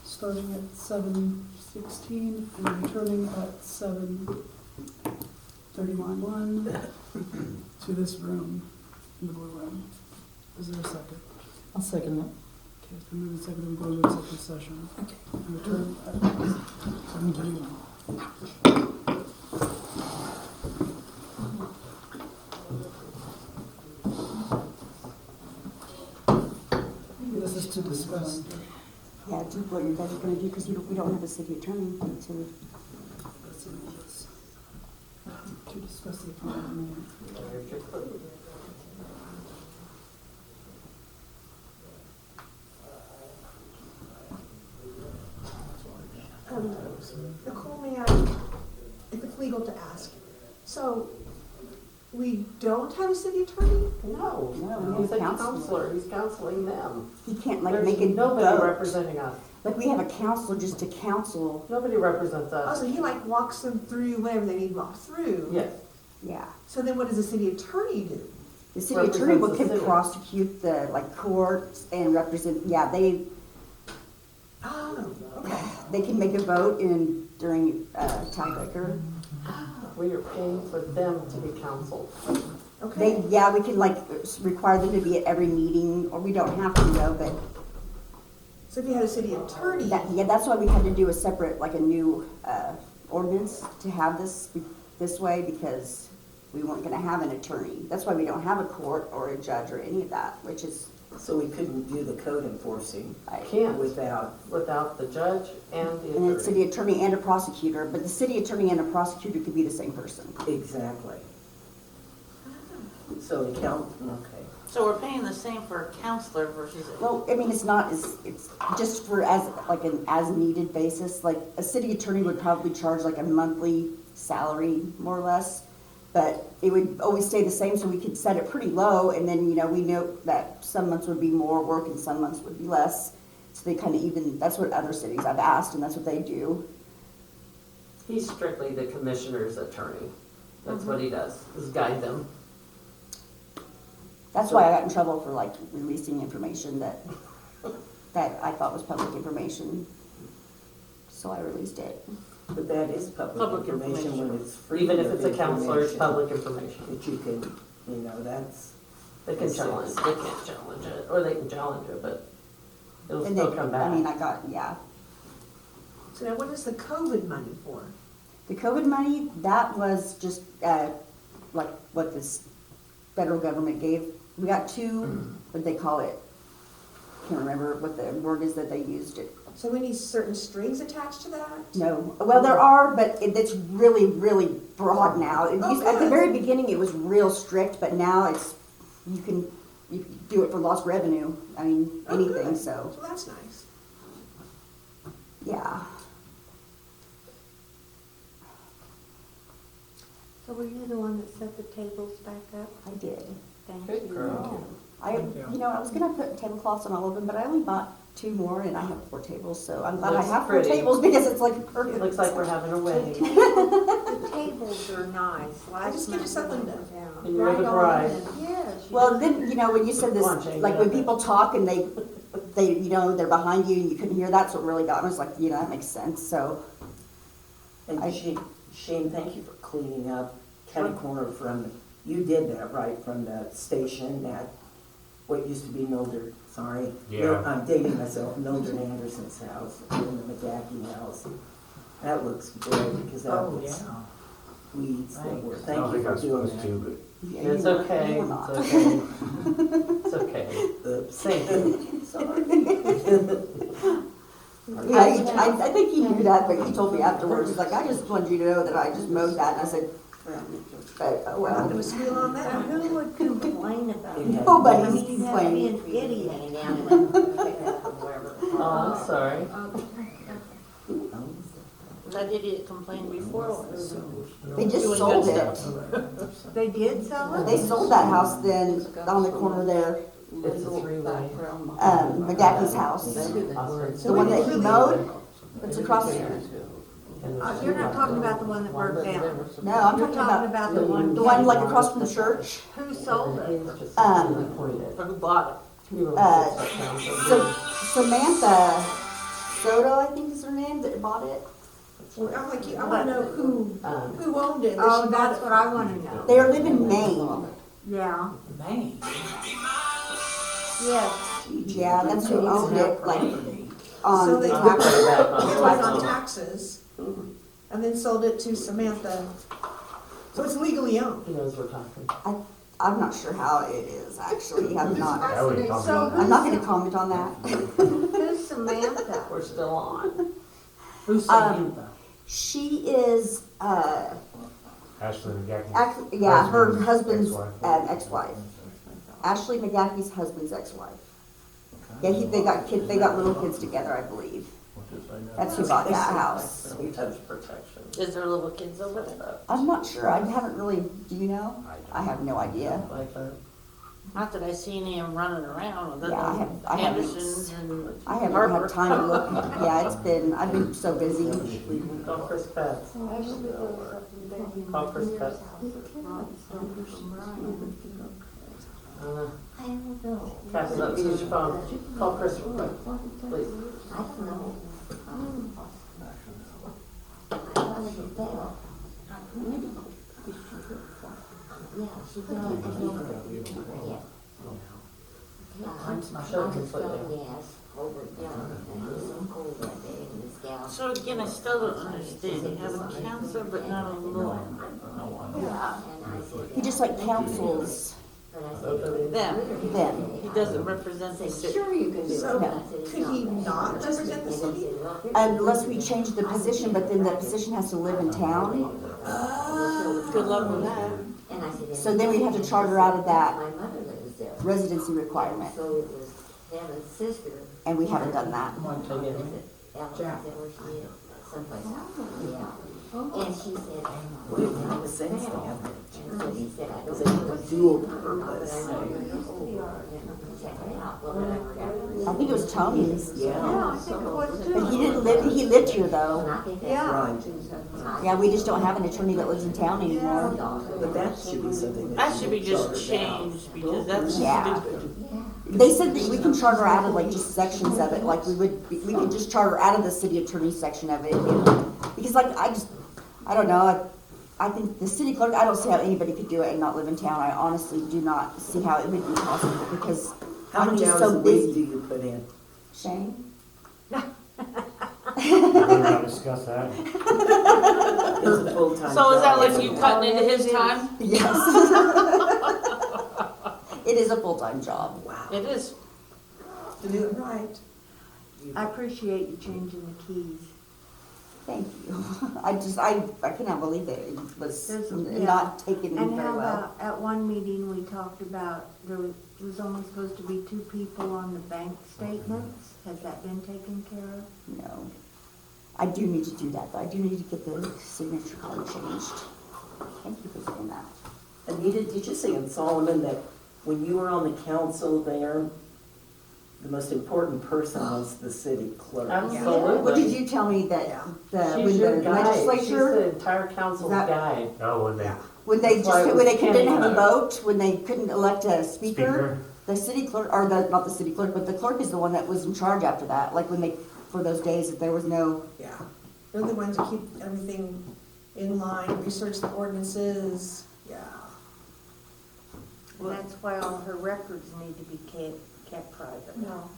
starting at 7:16 and returning at 7:31 to this room, in the blue room. Is there a second? I'll second that. Okay, it's been moved and seconded, we go into executive session. Okay. And return at 7:31. This is to discuss. Yeah, do what you guys are gonna do, because we don't have a city attorney, so. To discuss the appointment. Nicole, may I, if it's legal to ask, so we don't have a city attorney? No, No, he's a counselor. counselor, he's counseling them. He can't like There's make a nobody vote. representing us. Like we have a counselor just to counsel. Nobody represents Oh, us. so he like walks them through whatever they need walked through? Yes. Yeah. So then what does the city attorney do? The city attorney Represents the can city. prosecute the like courts and represent, yeah, they Oh, okay. they can make a vote during tiebreaker. We are paying for them to be counseled. Okay. We can like require them to be at every meeting, or we don't have to though, but So if you had a city attorney, Yeah, that's why we had to do a separate, like a new ordinance to have this way, because we weren't gonna have an attorney. That's why we don't have a court or a judge or any of that, which is, So we couldn't do the code enforcing Can't. without the judge and the and it's attorney. city attorney and a prosecutor, but the city attorney and a prosecutor could be the same person. Exactly. So the okay. So we're paying the same for a counselor versus a. Well, I mean, it's just for as, like an as-needed basis. Like, a city attorney would probably charge like a monthly salary, more or less. But it would always stay the same, so we could set it pretty low, and then, we know that some months would be more work and some months would be less. So they kind of even, that's what other cities I've asked, and that's what they do. He's strictly the commissioner's attorney. That's what he does, is guide them. That's why I got in trouble for like releasing information that I thought was public information. So I released it. But that is public information when it's free. Even if it's a counselor, it's public information. That you can, that's. They can challenge, they can't challenge it, or they can challenge it, but it'll And still they, come back. I mean, I got, yeah. so now what is the COVID money for? The COVID money, that was just, like what this federal government gave. We got two, what they call it? Can't remember what the word is that they used it. So any certain strings attached to that? No, well, there are, but it's really, really broad now. At the very beginning, it was real strict, but now you can do it for lost revenue. I mean, anything, good. so, So that's nice. yeah. So were you the one that set the tables back up? I did. Thank Good you. girl. I was gonna put tablecloths on all of them, but I only bought 2 more, and I have 4 tables, so I'm glad I Looks have 4 pretty. tables, because it's like perfect. It looks like we're having a wedding. The tables are nice. I just give you something to. And you're the bride. Yes. Well, then, when you said this, Come on, Jane, like get when up there. people talk and they, they're behind you and you couldn't hear, that's what really got me. I was like, that makes sense, so. And Shane, thank you for cleaning up County Corner you did that right from the station at what used to be Mildred, sorry. Yeah. I'm dating myself, Mildred Anderson's house, and the McCracken house. That looks great, because that was weeds that were, I thank don't you think I for was doing supposed that. to, but Yeah, It's you were- okay, you were it's not. okay. It's okay. Oops. Thank you. Sorry. I think he knew that, but he told me afterwards, he's like, I just wanted you to know that I just mowed that, and I said, but, oh I'm well. gonna squeal on Now, that. who would complain about it? Nobody's I mean, you have to be complaining. an idiot. Oh, I'm sorry. That idiot complained before. They just Doing sold good it. They did sell it? They sold that house then, on the corner there, It's a 3-way. McGacky's house. The one that he mowed, it's across there. You're not talking about the one that burned down. No, I'm You're talking about the one. the one like across from the church. Who sold it? Or who bought Samantha Soto, I think is her name, that bought it. Well, I'm like, I wanna know who owned it. that Oh, she bought that's it what I wanna know. They live in Maine. Yeah. Man. Yes. Yeah, that's who owned it, like, So on they the took tax. it on taxes, and then sold it to Samantha. So it's legally owned. He knows we're talking. I'm not sure how it is, actually. I'm not So gonna comment on that. who's Samantha? We're still on. Who's Samantha? She is, Ashley McCracken. yeah, her husband's ex-wife. ex-wife. Ashley McGaffey's husband's ex-wife. Yeah, they got little kids together, I believe. That's who bought that house. We touch protection. Is there little kids over there? I'm not sure, I haven't really, do you know? I have no idea. Like that. Not that I see any of them running around with Yeah, I haven't- Andersons and I haven't Harper. had time to look. Yeah, I've been so busy. Call Chris Pets. Call Chris Pets. I don't know. Pass it up, use your phone. Call Chris real quick, please. I don't know. I wasn't there. Yeah, she did. Yeah. I'm sure completely. Yes. over, you know, and it was so cold that day, and this gal. So again, I still don't understand. You have a counselor, but not a lawyer. Yeah. And I said. He just like counsels But I said, Them. them. He doesn't represent the city. sure you can do it. So, And I said, "It's could he not just- represent the city? Unless we change the position, but then the position has to live in town. Good luck with that. And I said, So then we'd have to charter out of that my mother lives there. residency requirement, So it was Helen's sister. and we haven't done that. Ellen, is that where she is? Someplace else. Yeah. And she said, Well, it was sense to have it. and so she said, I It was don't know a what dual But purpose. I know you're old, check it out. Well, then I forgot. I think it was Tony's, Yeah, I think it was but too. he didn't live, he lived here And though. I think that's Yeah. right. Yeah, we just don't have an attorney that lives in town anymore. But that should be something That that should be you just chartered changed because that's Yeah. stupid. They said that we can charter out of like just sections of it, like we could just charter out of the city attorney section of it. Because like, I don't know, I think the city clerk, I don't see how anybody could do it and not live in town. I honestly do not see how it would be possible because How I'm many just hours so a week busy. do you put in? Shane? We're gonna discuss that. It's a full-time job. So is that like you cutting into his time? Yes. It is a full-time job. Wow. It is. To do it right. I appreciate you changing the keys. Thank you. I cannot believe that it was There's- not taken And very how well. about, at one meeting, we talked about, was only supposed to be 2 people on the bank statements. Has that been taken care of? No. I do need to do that, though. I do need to get the signature card changed. Thank you for saying that. Anita, did you say in Solomon that when you were on the council there, the most important person was the city clerk? Absolutely. What did you tell me that She's when your the guide. She's legislature, the entire council's That- guide. Oh, when they, when they That's why it just, was when they didn't have a Kenny. vote, when they couldn't elect a speaker, speaker, the city clerk, or not the city clerk, but the clerk is the one that was in charge after that, like when they, for those days that there was no, Yeah. They're the ones that keep everything in line, research the ordinances, yeah. And that's why all her records need to be kept private. No.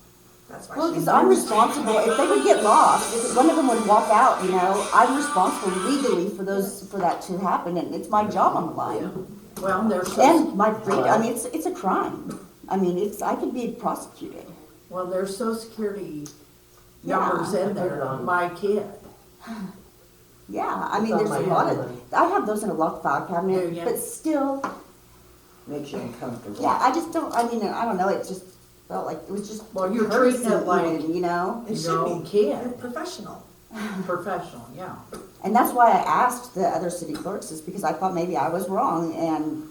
That's why well, she's. because I'm responsible, if they would get lost, if one of them would walk out, you know, I'm responsible legally for that to happen, and it's my job on the line. Well, there's, And my freedom, I mean, it's a crime. I mean, I could be prosecuted. well, there's social security Yeah. numbers in there, my kid. Yeah, I mean, It's there's on a my lot own. of, I have those in a locked file cabinet, Yeah. but still, Makes you uncomfortable. yeah, I just don't, I mean, I don't know, it just felt like, it was just Well, you're treating courtesy it like, even, you know? It you should know, be. kid, You're professional. professional, yeah. And that's why I asked the other city clerks, is because I thought maybe I was wrong, and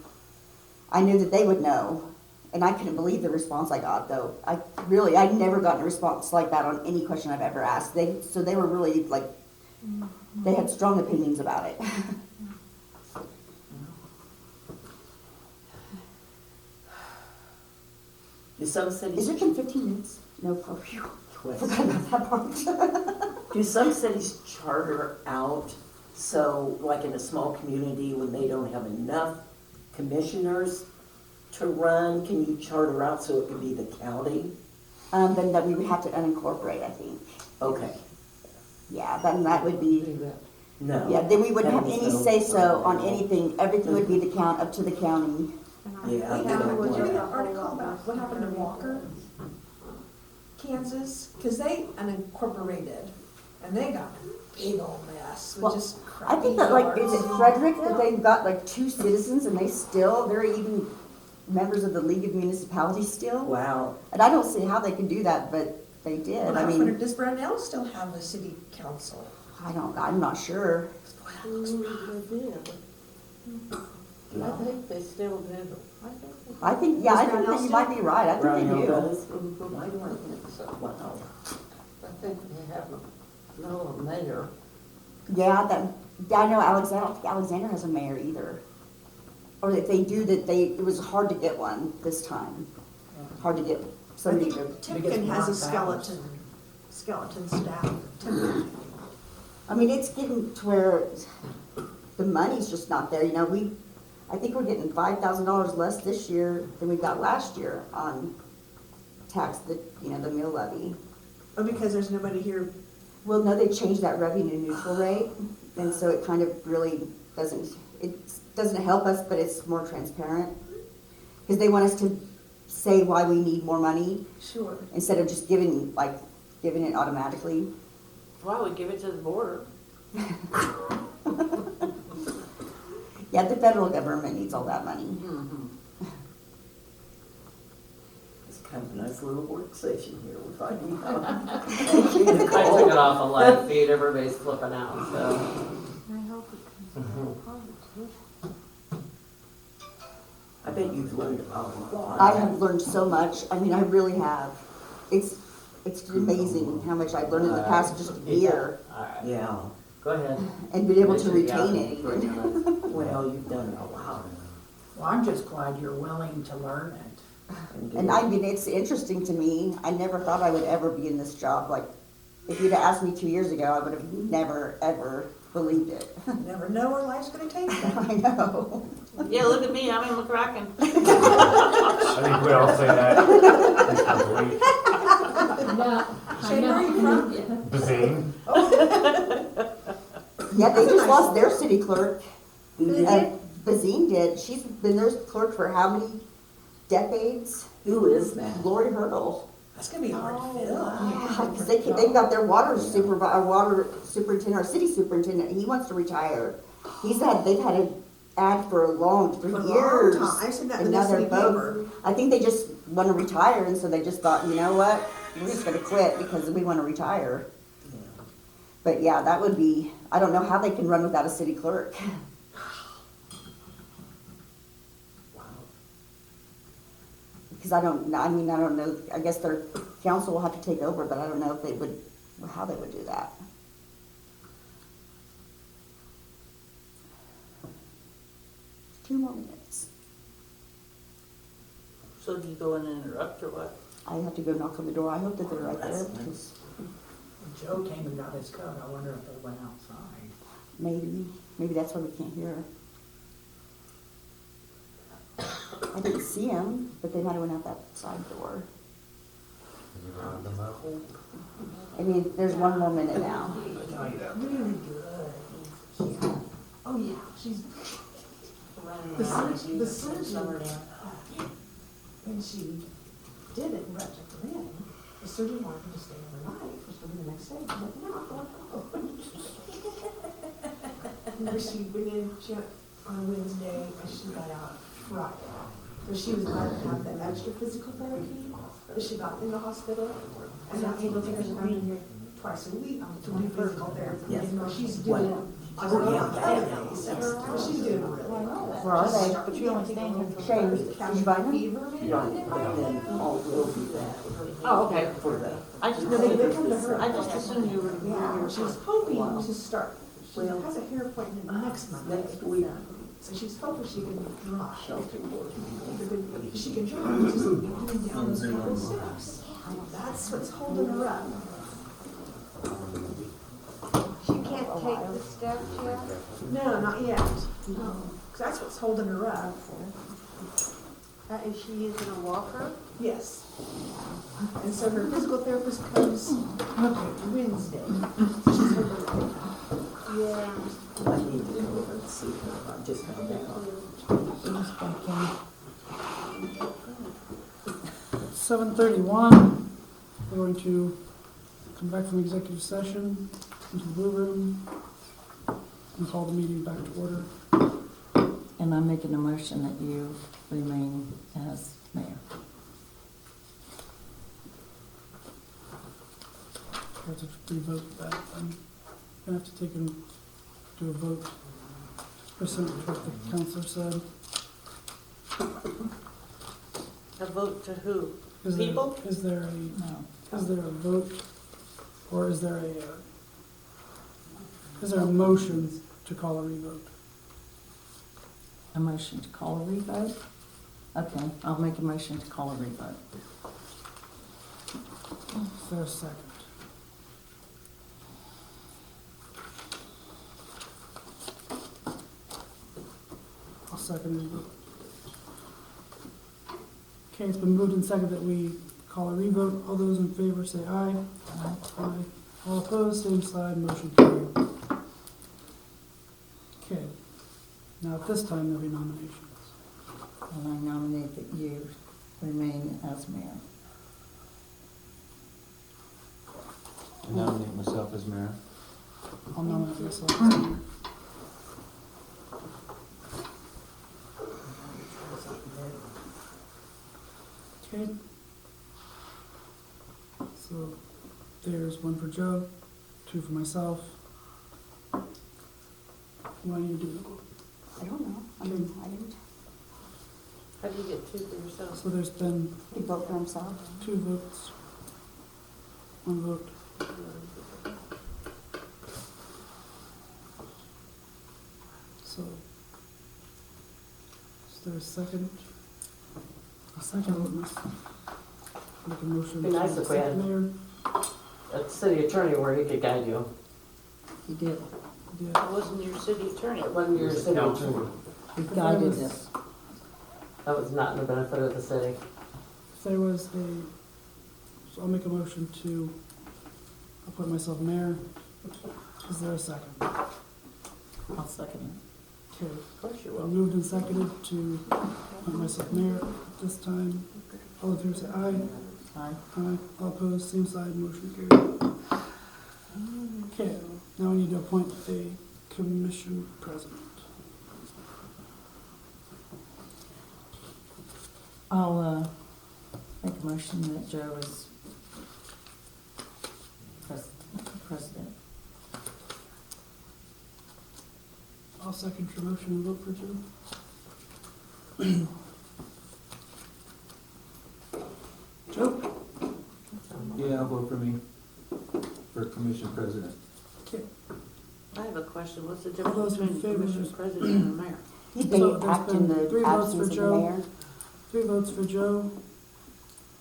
I knew that they would know. And I couldn't believe the response I got, though. I'd never gotten a response like that on any question I've ever asked. So they were really, like, they had strong opinions about it. Do some Is cities, it been 15 minutes? No, oh, phew. question. Forgot about that part. Do some cities charter out, so like in a small community, when they don't have enough commissioners to run, can you charter out so it could be the county? Then that we would have to unincorporate, I think. Okay, Yeah, then that would be, no. yeah, then we wouldn't have Heavens any no. say-so on anything. Everything would be up to the county. Yeah, I Now, don't did you read want- the article about what happened in Walker, Kansas? Because they unincorporated, and they got a big old mess with Well, just I crappy think that, like, is it yards. Frederick, that they've got like 2 citizens and they're even members of the League of Municipalities still? Wow, And I don't see how they could do that, but they did. Well, I I wonder, mean, does Brownell still have a city council? I'm not sure. Boy, that looks I think they still do. I think that you might be right. I think Brownell they do. does? Why do I think so? Wow. I think they have a mayor. Yeah, I know Alexander, I don't think Alexander has a mayor either. Or if they do, it was hard to get one this time. Hard to get I somebody think to, Timpkin has a not skeleton staff. Timpkin. I mean, it's getting to where the money's just not there, you know, I think we're getting $5,000 less this year than we got last year on the mill levy. Oh, because there's nobody here. Well, no, they changed that revenue neutral rate, and so it kind of really doesn't help us, but it's more transparent. Because they want us to say why we need more money, Sure. instead of just giving it automatically. Why would give it to the board? Yeah, the federal government needs all that money. It's kind of a nice little work session here we're finding out. I took it off a live feed, everybody's flipping out, so. I hope it comes out positive. I bet you've learned about a lot. I have learned so much. I mean, I really have. It's amazing how much I've learned in the past just year, Alright, Yeah, go ahead. and been able to Mention the retain outcome it for even. tonight. well, you've done a lot. Well, I'm just glad you're willing to learn it. And I mean, it's interesting to me. I never thought I would ever be in this job. Like, if you'd have asked me 2 years ago, I would have never, ever believed it. Never know where life's gonna take you. I know. Yeah, look at me, I'm in McCracken. I think we all say that. No, Shane, where are you from? Bazing. Yeah, they just lost their city clerk. Who did? Bazine did. She's been their clerk for how many decades? Who is that? Lori Hurdle. That's gonna be hard to fill. Because they've got their water superintendent, or city superintendent, he wants to retire. They've had an ad for For a years. long time. I seen that in And the now they're city both, paper. I think they just want to retire, and so they just thought, you know what, we're just gonna quit because we want to retire. But yeah, that would be, I don't know how they can run without a city clerk. Because I don't know, I guess their council will have to take over, but I don't know if they would, how they would do that. Two more minutes. So do you go in and interrupt or what? I have to go knock on the door. I hope that they're right there, That's because Joe came and got his coat. I wonder if they went outside. maybe that's why we can't hear her. I didn't see them, but they might have went out that side door. I mean, there's one more minute now. Really good. Oh, yeah, she's. The surgeon, when she did it and got her in, the surgeon wanted her to stay overnight, was coming the next day, she's like, no, I'm going home. Remember, she went in, she went on Wednesday, and she got out Friday. So she was about to have that extra physical therapy, but she got in the hospital, and now able to come in here twice a week to do physical therapy. Yes. And she's doing it on Fridays, so she's doing really well. Where are they? But you only staying here for Shane, did you buy them? Fever, maybe? Right, but then all will be that Oh, okay. for the. I just, No, they come to her. I just assumed you were. Yeah, she's hoping to start, she has a hair appointment next Monday. Next week. So she's hoping she can drive. Shelter board. She can drive, just going down those couple steps. That's what's holding her up. She can't take the steps yet? No, not yet. No, 'cause that's what's holding her up. Is she using a walker? Yes. And so her physical therapist comes Wednesday. She's hoping. Yeah. I need to go over and see her. I just found out. 7:31, we're going to come back from executive session into the blue room and call the meeting back to order. And I'm making a motion that you remain as mayor. We have to re-vote that. I'm gonna have to take and do a vote pursuant to what the counselor said. A vote to who? Is there- People? Is there a vote, or is there a motion to call a revote? A motion to call a revote? Okay, I'll make a motion to call a revote. Is there a second? I'll second the vote. Okay, it's been moved and seconded that we call a revote. All those in favor say aye. Aye. All opposed, same side, motion carried. Okay, now at this time, there'll be nominations. And I nominate that you remain as mayor. I nominate myself as mayor. I'll nominate myself as mayor. Okay. So there's one for Joe, two for myself. What do you do? I don't know. I mean, I didn't, How do you get two for yourself? So there's been he could vote for himself. 2 votes, 1 vote. So, is there a second? A second vote, miss. Make a motion. Be nice to if we had- accept Mayor. A city attorney where he could guide you. He did. Yeah. It wasn't your city attorney. It wasn't your city attorney. He guided us. That was not in the benefit of the city. If there was so I'll make a motion to appoint myself mayor. Is there a second? I'll second Okay. Of course you Well, will. moved and seconded to appoint myself mayor this time. All in favor say aye. it. Aye. Aye. All opposed, same side, motion carried. Okay, now we need to appoint a commission president. I'll make a motion that Joe is president. I'll second your motion and vote for Joe. Joe? Yeah, I'll vote for me, for commission president. Okay. I have a question. What's the All difference those in between favor? commission president and mayor? He'd So be there's act in been 3 the votes absence for of the Joe. mayor. 3 votes for Joe,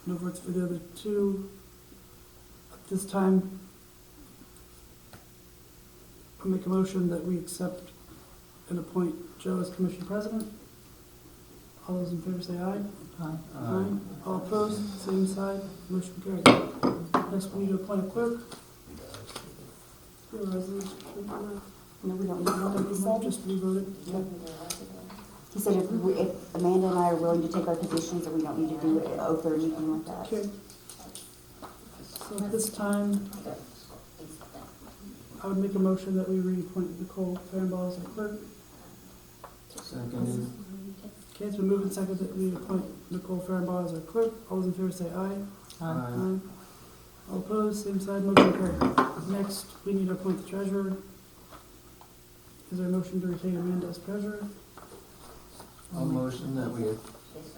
no votes for the other 2. At this time, I'll make a motion that we accept and appoint Joe as commission president. All those in favor say aye. Aye. Aye. All opposed, same side, motion carried. Next, we need to appoint a clerk. Your resolution. No, we don't need one, he said. Just revote it. He said if Amanda and I are willing to take our positions, that we don't need to do an oath or anything like that. Okay. So at this time, I would make a motion that we reappoint Nicole Farnball as our clerk. Seconded. Okay, it's been moved and seconded that we appoint Nicole Farnball as our clerk. All those in favor say aye. Aye. All opposed, same side, motion carried. Next, we need to appoint the treasurer. Is there a motion to retain Amanda as treasurer? I'll motion that we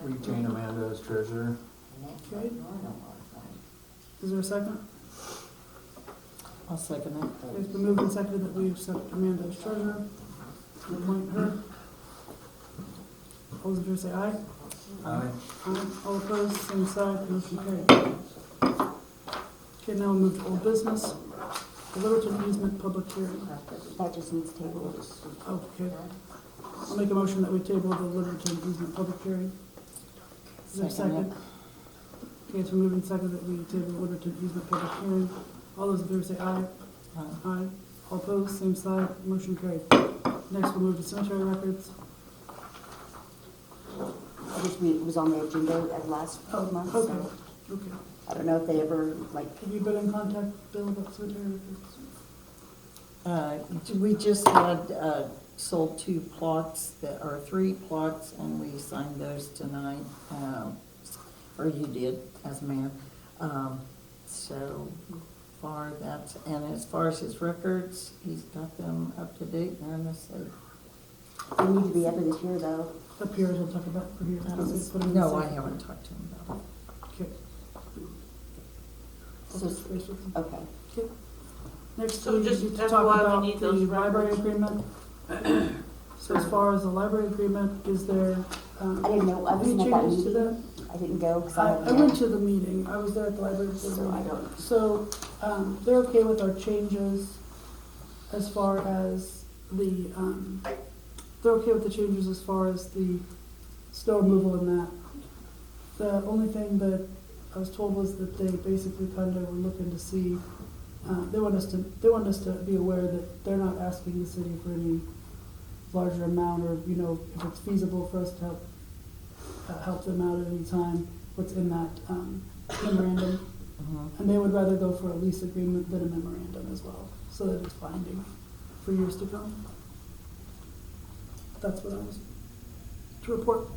retain Amanda as treasurer. Okay. Is there a second? I'll second it. Okay, it's been moved and seconded that we accept Amanda as treasurer. And appoint her. All those in favor say aye. Aye. Aye. All opposed, same side, motion carried. Okay, now we'll move to old business. The Littleton easement public hearing. That just needs tabled. Okay. I'll make a motion that we table the Littleton easement public hearing. Is there a Second second? Okay, it's been moved and seconded that we table the Littleton easement public hearing. All those in favor say aye. Aye. Aye. All opposed, same side, motion carried. Next, we'll move to cemetery records. I just, it was on the agenda at last month, Okay, so okay. I don't know if they ever, like, Have you been in contact, Bill, about cemetery records? We just had sold 2 plots, that are 3 plots, and we signed those tonight, or you did as mayor. So far that's, and as far as his records, he's got them up to date, they're in the safe. they need to be up this year, though. Up here, he'll talk about for here. Put them in No, the I safe. haven't talked to him about it. Okay. I'll So- touch base with him. Okay. Okay. Next, So we just need to FYI, talk we about need the those library records. agreement. So as far as the library agreement, is there, I didn't know, I any wasn't at that changes to meeting. that? I didn't go, because I went to the meeting, I was there at the library board So I meeting. don't, So, they're okay with our changes as far as the, they're okay with the changes as far as the snow removal and that. The only thing that, I was told was that they basically kind of were looking to see, they want us to be aware that they're not asking the city for any larger amount, or, you know, if it's feasible for us to help them out at any time, what's in that memorandum. And they would rather go for a lease agreement than a memorandum as well, so that it's binding for years to come. That's what I was to report.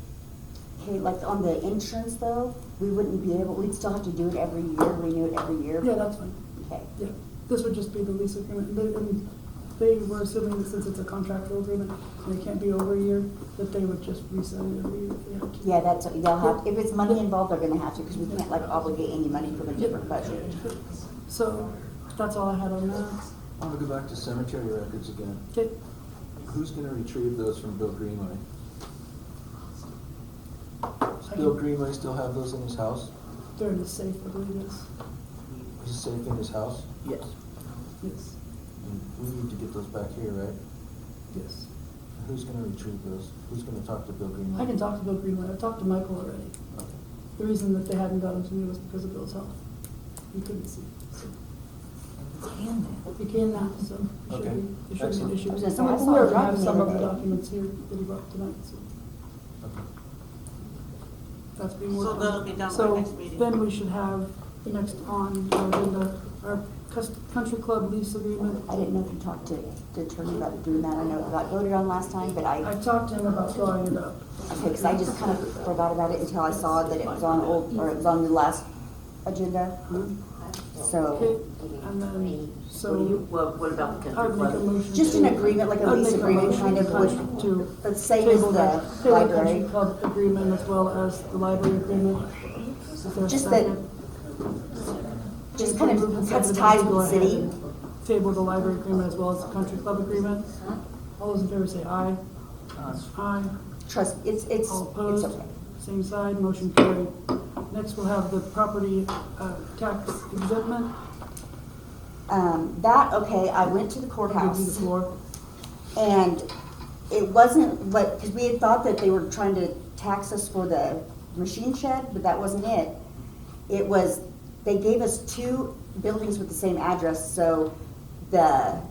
Okay, like on the insurance though, we wouldn't be able, we'd still have to do it every year, renew it every year? Yeah, that's fine. Okay. Yeah, this would just be the lease agreement. And they were assuming that since it's a contractual agreement, and it can't be over a year, that they would just reset it every year if they had to. Yeah, that's, they'll have, if it's money involved, they're gonna have to, because we can't like obligate any money from a different budget. So, that's all I had on that. I want to go back to cemetery records again. Okay, Who's gonna retrieve those from Bill Greenway? Does Bill Greenway still have those in his house? they're in the safe, I believe, yes. Is it safe in his house? Yes. Yes, And we need to get those back here, right? yes. Who's gonna retrieve those? Who's gonna talk to Bill Greenway? I can talk to Bill Greenway. I've talked to Michael already. Okay. The reason that they hadn't got them to me was because of Bill's health. He couldn't see. So. He can now, so it Okay. shouldn't be an issue. I was gonna say, And I we saw already it have driving some the of the other day. documents here that he brought tonight, so Okay. that's being So worked on. that'll be done by So next meeting. then we should have the next on our agenda, our country club lease agreement. I didn't know if you talked to the attorney about doing that. I know it got voted on last time, but I talked to him about drawing it up. okay, because I just kind of forgot about it until I saw that it was on or it was on the last agenda. So, Okay, and then, so What about the I country would make a club? motion. just an agreement, like a I'd lease make agreement, motion kind of would, to the same as table the the library. country club agreement as well as the library agreement. Is there a Just that- second? Just Okay, kind moved and of cuts seconded. ties Go with the ahead city. and Table the library agreement as well as the country club agreement. All those in favor say aye. Aye. Trust, it's All opposed? okay. Same side, motion carried. Next, we'll have the property tax exemption. Okay, I went to the I'll give you the courthouse floor. and it wasn't what, because we had thought that they were trying to tax us for the machine shed, but that wasn't it. It was, they gave us two buildings with the same address, so the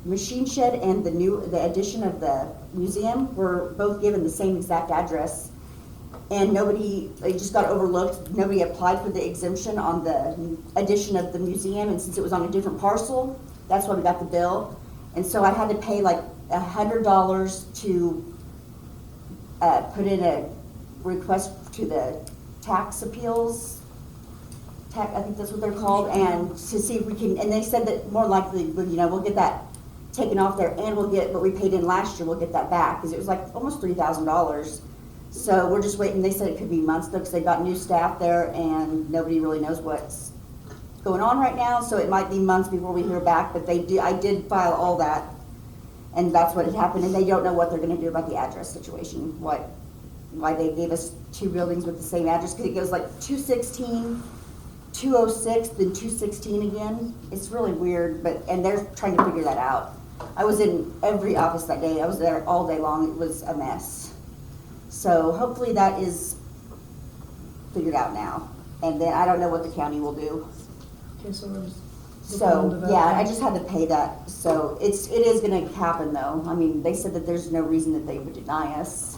machine shed and the addition of the museum were both given the same exact address. And they just got overlooked. Nobody applied for the exemption on the addition of the museum, and since it was on a different parcel, that's why we got the bill. And so I had to pay like $100 to put in a request to the tax appeals. I think that's what they're called, and to see if we can, and they said that more likely, we'll get that taken off there, and we'll get what we paid in last year, we'll get that back, because it was like almost $3,000. So we're just waiting. They said it could be months though, because they've got new staff there and nobody really knows what's going on right now. So it might be months before we hear back, but I did file all that, and that's what had happened. And they don't know what they're going to do about the address situation, why they gave us two buildings with the same address, because it goes like 216, 206, then 216 again. It's really weird, and they're trying to figure that out. I was in every office that day. I was there all day long. It was a mess. So hopefully that is figured out now. And then I don't know what the county will do. Okay, so we're just. So, yeah, I just had to pay that. So it is gonna happen though. I mean, they said that there's no reason that they would deny us.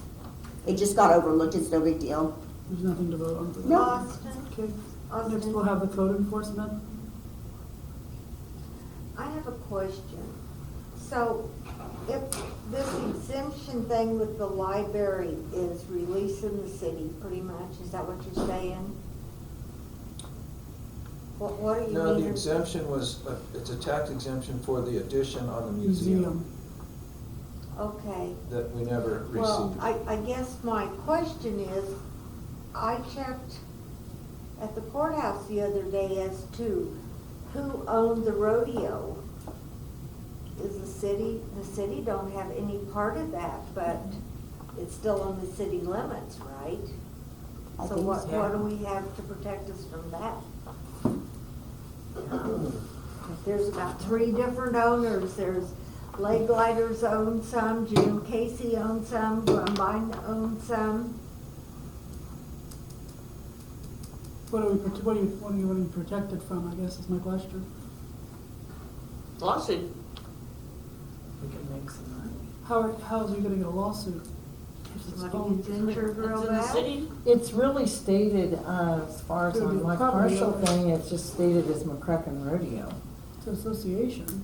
It just got overlooked. It's no big deal. There's nothing to vote on for that. No. Austin, Okay, next we'll have the code enforcement. I have a question. So if this exemption thing with the library is releasing the city, pretty much, is that what you're saying? What do you mean? No, the exemption was, it's a tax exemption for the addition on the museum Okay. that we never Well, received. I guess my question is, I checked at the courthouse the other day as to who owned the rodeo. Is the city don't have any part of that, but it's still on the city limits, right? I So think what so. do we have to protect us from that? There's about 3 different owners. There's Leg Gliders own some, Jim Casey owns some, Grumbine owns some. What are you wanting protected from, I guess is my question. Lawsuit. We can make some money. How is he gonna get a lawsuit? If it's What phone- do you think, your girl It's in the back? city. It's really stated, as far as Could on be my property commercial owners. thing, it's just stated as McCracken Rodeo. It's an association.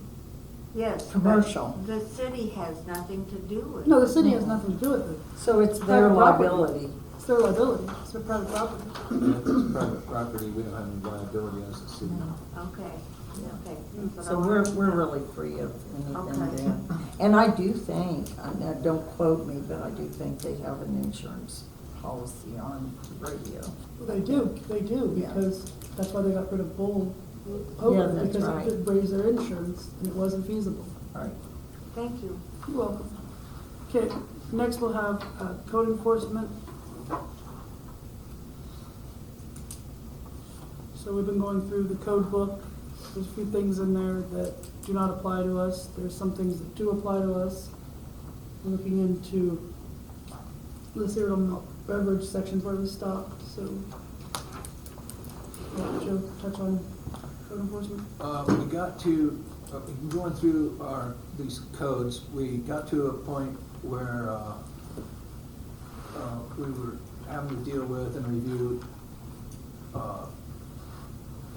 Yes. but Commercial. The city has nothing to do with it. No, the city has nothing to do with it. So it's their Private property. liability. It's their liability, it's their private property. If it's private property, we don't have any liability as a city. Okay, okay. that's what I So wanted we're to know. really free of anything Okay. there. And I do think, don't quote me, but I do think they have an insurance policy on radio. They do, Yeah. because that's why they got rid of Bull Yeah, Poker, that's because right. it could raise their insurance, and it wasn't feasible. Right. Thank you. You're welcome. Okay, next we'll have code enforcement. So we've been going through the code book. There's a few things in there that do not apply to us. There's some things that do apply to us. We're looking into the cereal malt beverage sections where we stopped, so. Yeah, Joe, touch on code enforcement? We got to, going through these codes, we got to a point where we were having to deal with and review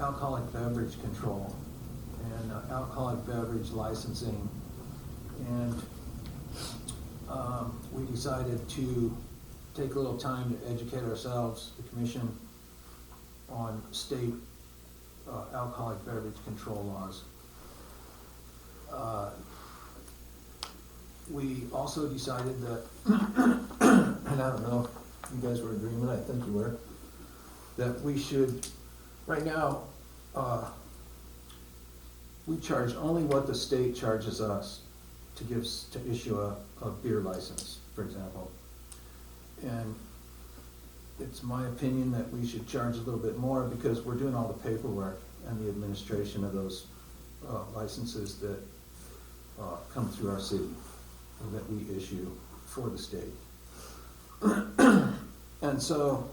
alcoholic beverage control and alcoholic beverage licensing. And we decided to take a little time to educate ourselves, the commission, on state alcoholic beverage control laws. We also decided that, and I don't know if you guys were in agreement, I think you were, that we should, right now, we charge only what the state charges us to issue a beer license, for example. And it's my opinion that we should charge a little bit more because we're doing all the paperwork and the administration of those licenses that come through our city and that we issue for the state. And so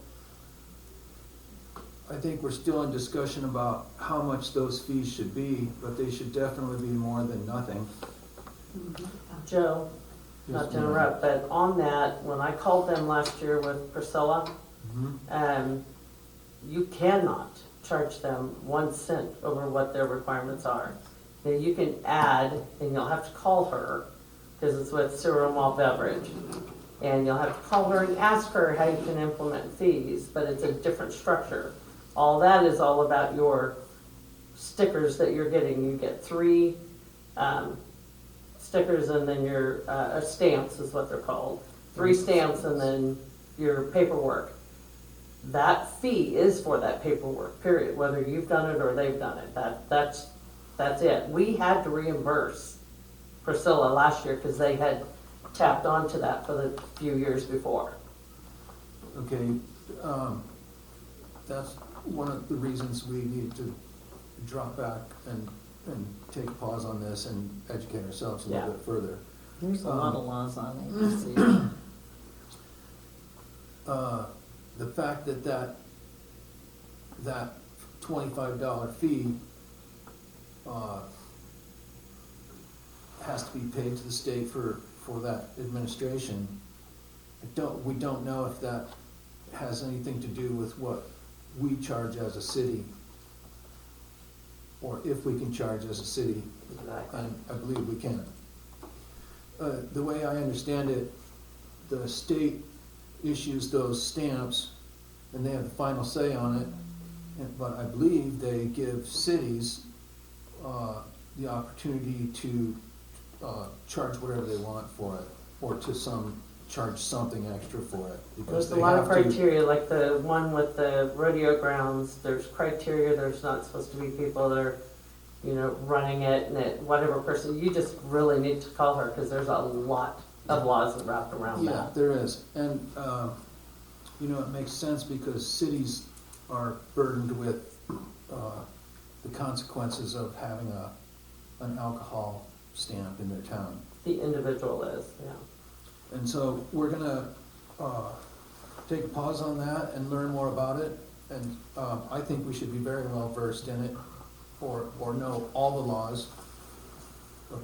I think we're still in discussion about how much those fees should be, but they should definitely be more than nothing. Joe, not to interrupt, but on that, when I called them last year with Priscilla, you cannot charge them 1 cent over what their requirements are. Now, you can add, and you'll have to call her, because it's with cereal malt beverage, and you'll have to call her and ask her how you can implement fees, but it's a different structure. All that is all about your stickers that you're getting. You get 3 stickers and then your stamps is what they're called. 3 stamps and then your paperwork. That fee is for that paperwork, period, whether you've done it or they've done it. That's it. We had to reimburse Priscilla last year because they had tapped onto that for the few years before. Okay, that's one of the reasons we need to drop back and take a pause on this and educate ourselves a little bit further. There's a lot of laws on it, you see. The fact that $25 fee has to be paid to the state for that administration, we don't know if that has anything to do with what we charge as a city, or if we can charge as a city, and I believe we can. The way I understand it, the state issues those stamps, and they have the final say on it, but I believe they give cities the opportunity to charge whatever they want for it, or charge something extra for it. Because There's a lot of criteria, like the one with the rodeo grounds, there's criteria, there's not supposed to be people that are, running it, and whatever person, you just really need to call her, because there's a lot of laws wrapped around that. Yeah, there is, and, it makes sense because cities are burdened with, the consequences of having an alcohol stamp in their town. The individual is, yeah. And so we're gonna take a pause on that and learn more about it And I think we should be very well versed in it, or know all the laws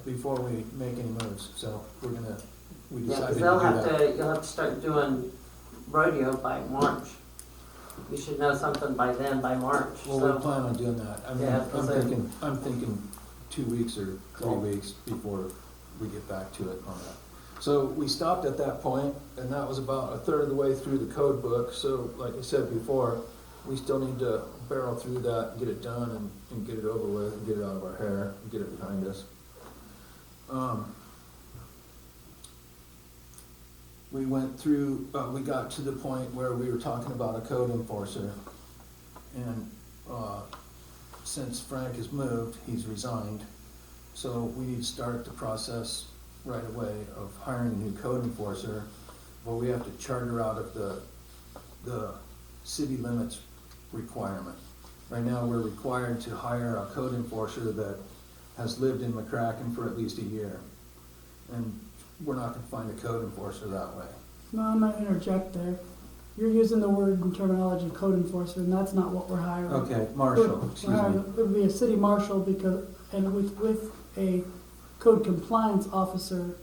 before we make any moves. So we Yeah, decided to because do they'll have that. to, you'll have to start doing rodeo by March. You should know something by then, by March, Well, so. we plan on doing that. I mean, Yeah, I'm thinking 2 weeks or 3 weeks before we get back to it on that. So we stopped at that point, and that was about a third of the way through the code book. So like I said before, we still need to barrel through that, get it done, and get it over with, and get it out of our hair, and get it behind us. We went through, we got to the point where we were talking about a code enforcer. And since Frank has moved, he's resigned. So we need to start the process right away of hiring a new code enforcer. But we have to charter out of the city limits requirement. Right now, we're required to hire a code enforcer that has lived in McCracken for at least a year. And we're not gonna find a code enforcer that way. No, I'm gonna interject there. You're using the word and terminology code enforcer, and that's not what we're hiring. Okay, marshal, excuse me. It would be a city marshal because, and with a code compliance officer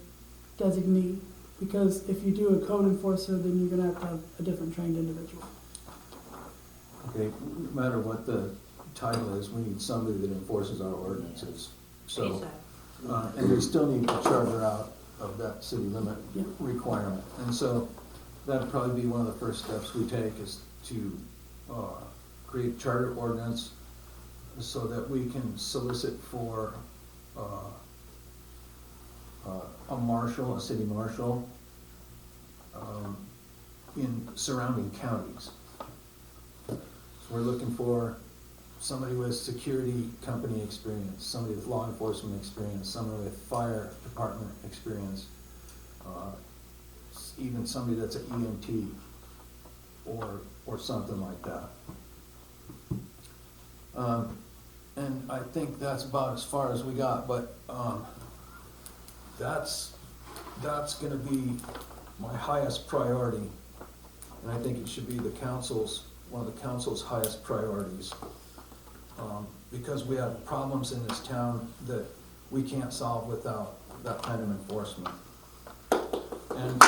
designee. Because if you do a code enforcer, then you're gonna have a different trained individual. Okay, no matter what the title is, we need somebody that enforces our ordinances. So, and we still need to charter out of that city limit Yeah. requirement. And so that'd probably be one of the first steps we take is to create charter ordinance so that we can solicit for a marshal, a city marshal, in surrounding counties. So we're looking for somebody with security company experience, somebody with law enforcement experience, somebody with fire department experience, even somebody that's an EMT or something like that. And I think that's about as far as we got, but that's gonna be my highest priority. And I think it should be one of the council's highest priorities. Because we have problems in this town that we can't solve without that kind of enforcement. And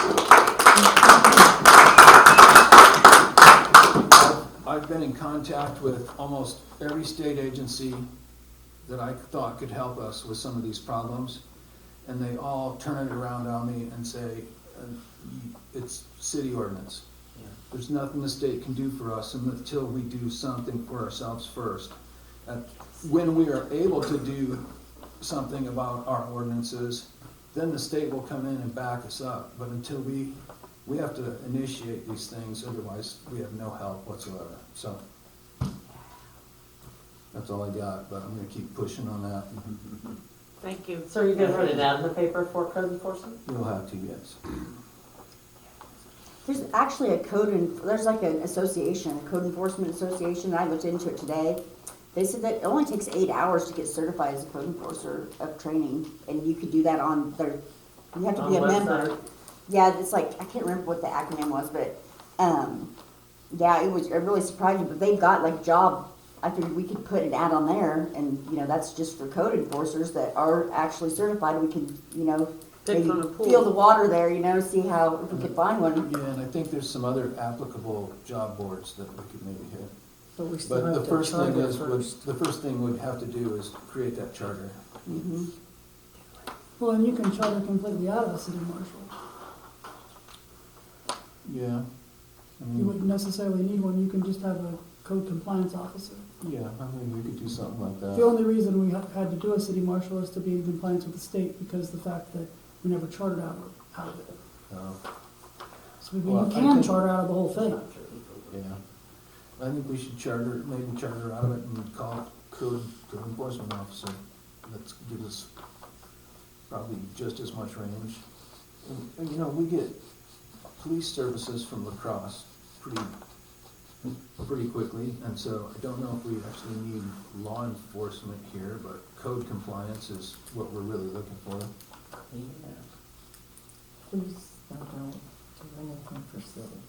I've been in contact with almost every state agency that I thought could help us with some of these problems, and they all turn it around on me and say, it's city ordinance. There's nothing the state can do for us until we do something for ourselves first. When we are able to do something about our ordinances, then the state will come in and back us up. But until we have to initiate these things, otherwise we have no help whatsoever. So that's all I got, but I'm gonna keep pushing on that. Thank you. So are you gonna put it out in the paper for code enforcement? You'll have to, yes. There's actually there's like an association, a code enforcement association, and I looked into it today. They said that it only takes 8 hours to get certified as a code enforcer of training, and you could do that you have to be a member. Yeah, it's like, I can't remember what the acronym was, but, yeah, it really surprised me, but they've got like I figured we could put an ad on there, and, that's just for code enforcers that are actually certified. We can, Pick maybe from the pool. feel the water there, see if we could find one. Yeah, and I think there's some other applicable job boards that we could maybe hit. But we still But have the to first thing charter is, first. the first thing we'd have to do is create that charter. Mm-hmm. Well, and you can charter completely out of a city marshal. Yeah. You wouldn't necessarily need one, you can just have a code compliance officer. Yeah, I mean, we could do something like that. The only reason we had to do a city marshal is to be in compliance with the state, because the fact that we never chartered out of it. So Well, you I can think- charter out of the whole thing. Yeah. I think we should maybe charter out of it and call it code enforcement officer. That gives us probably just as much range. And we get police services from La Crosse pretty quickly, and so I don't know if we actually need law enforcement here, but code compliance is what we're really looking for. Please don't do anything for city.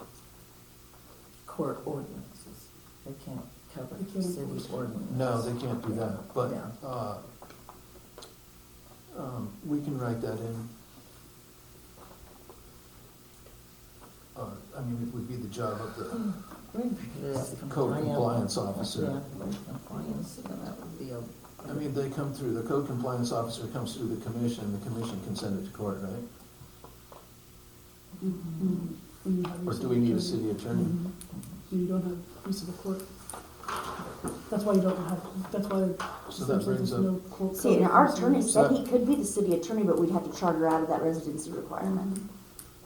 Court ordinances. They can't cover They can't city enforce it. ordinance. No, they can't do that, but, Yeah. we can write that in. I mean, it would be the job of the code compliance officer. Yeah, code compliance, and that would be a. I mean, they come through, the code compliance officer comes through the commission can send it to court, right? When you have your Or do we need a attorney. city attorney? Mhm. You don't have use of a court. That's why you don't have, that's why So that essentially brings there's up- no court. See, and code our enforcement. attorney said he could be the city attorney, but we'd have to charter out of that residency requirement.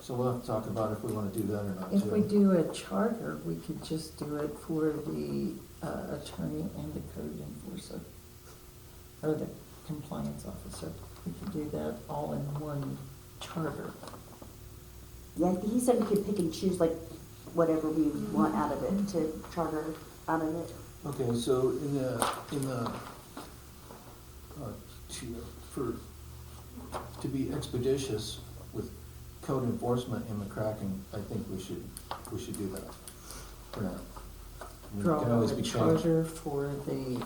So we'll have to talk about if we wanna do that or not, If we too. do a charter, we could just do it for the attorney and the code enforcer, or the compliance officer. We could do that all in one charter. Yeah, he said we could pick and choose like whatever we want out of it to charter out of it. Okay, so to be expeditious with code enforcement in McCracken, I think we should do that for now. I mean, it Draw can always a be changed. charter for the,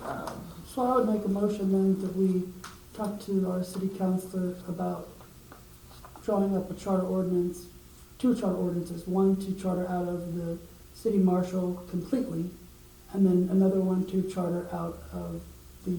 So I would make a motion then that we talk to our city councilor about drawing up a charter ordinance, two charter ordinances, one to charter out of the city marshal completely, and then another one to charter out of the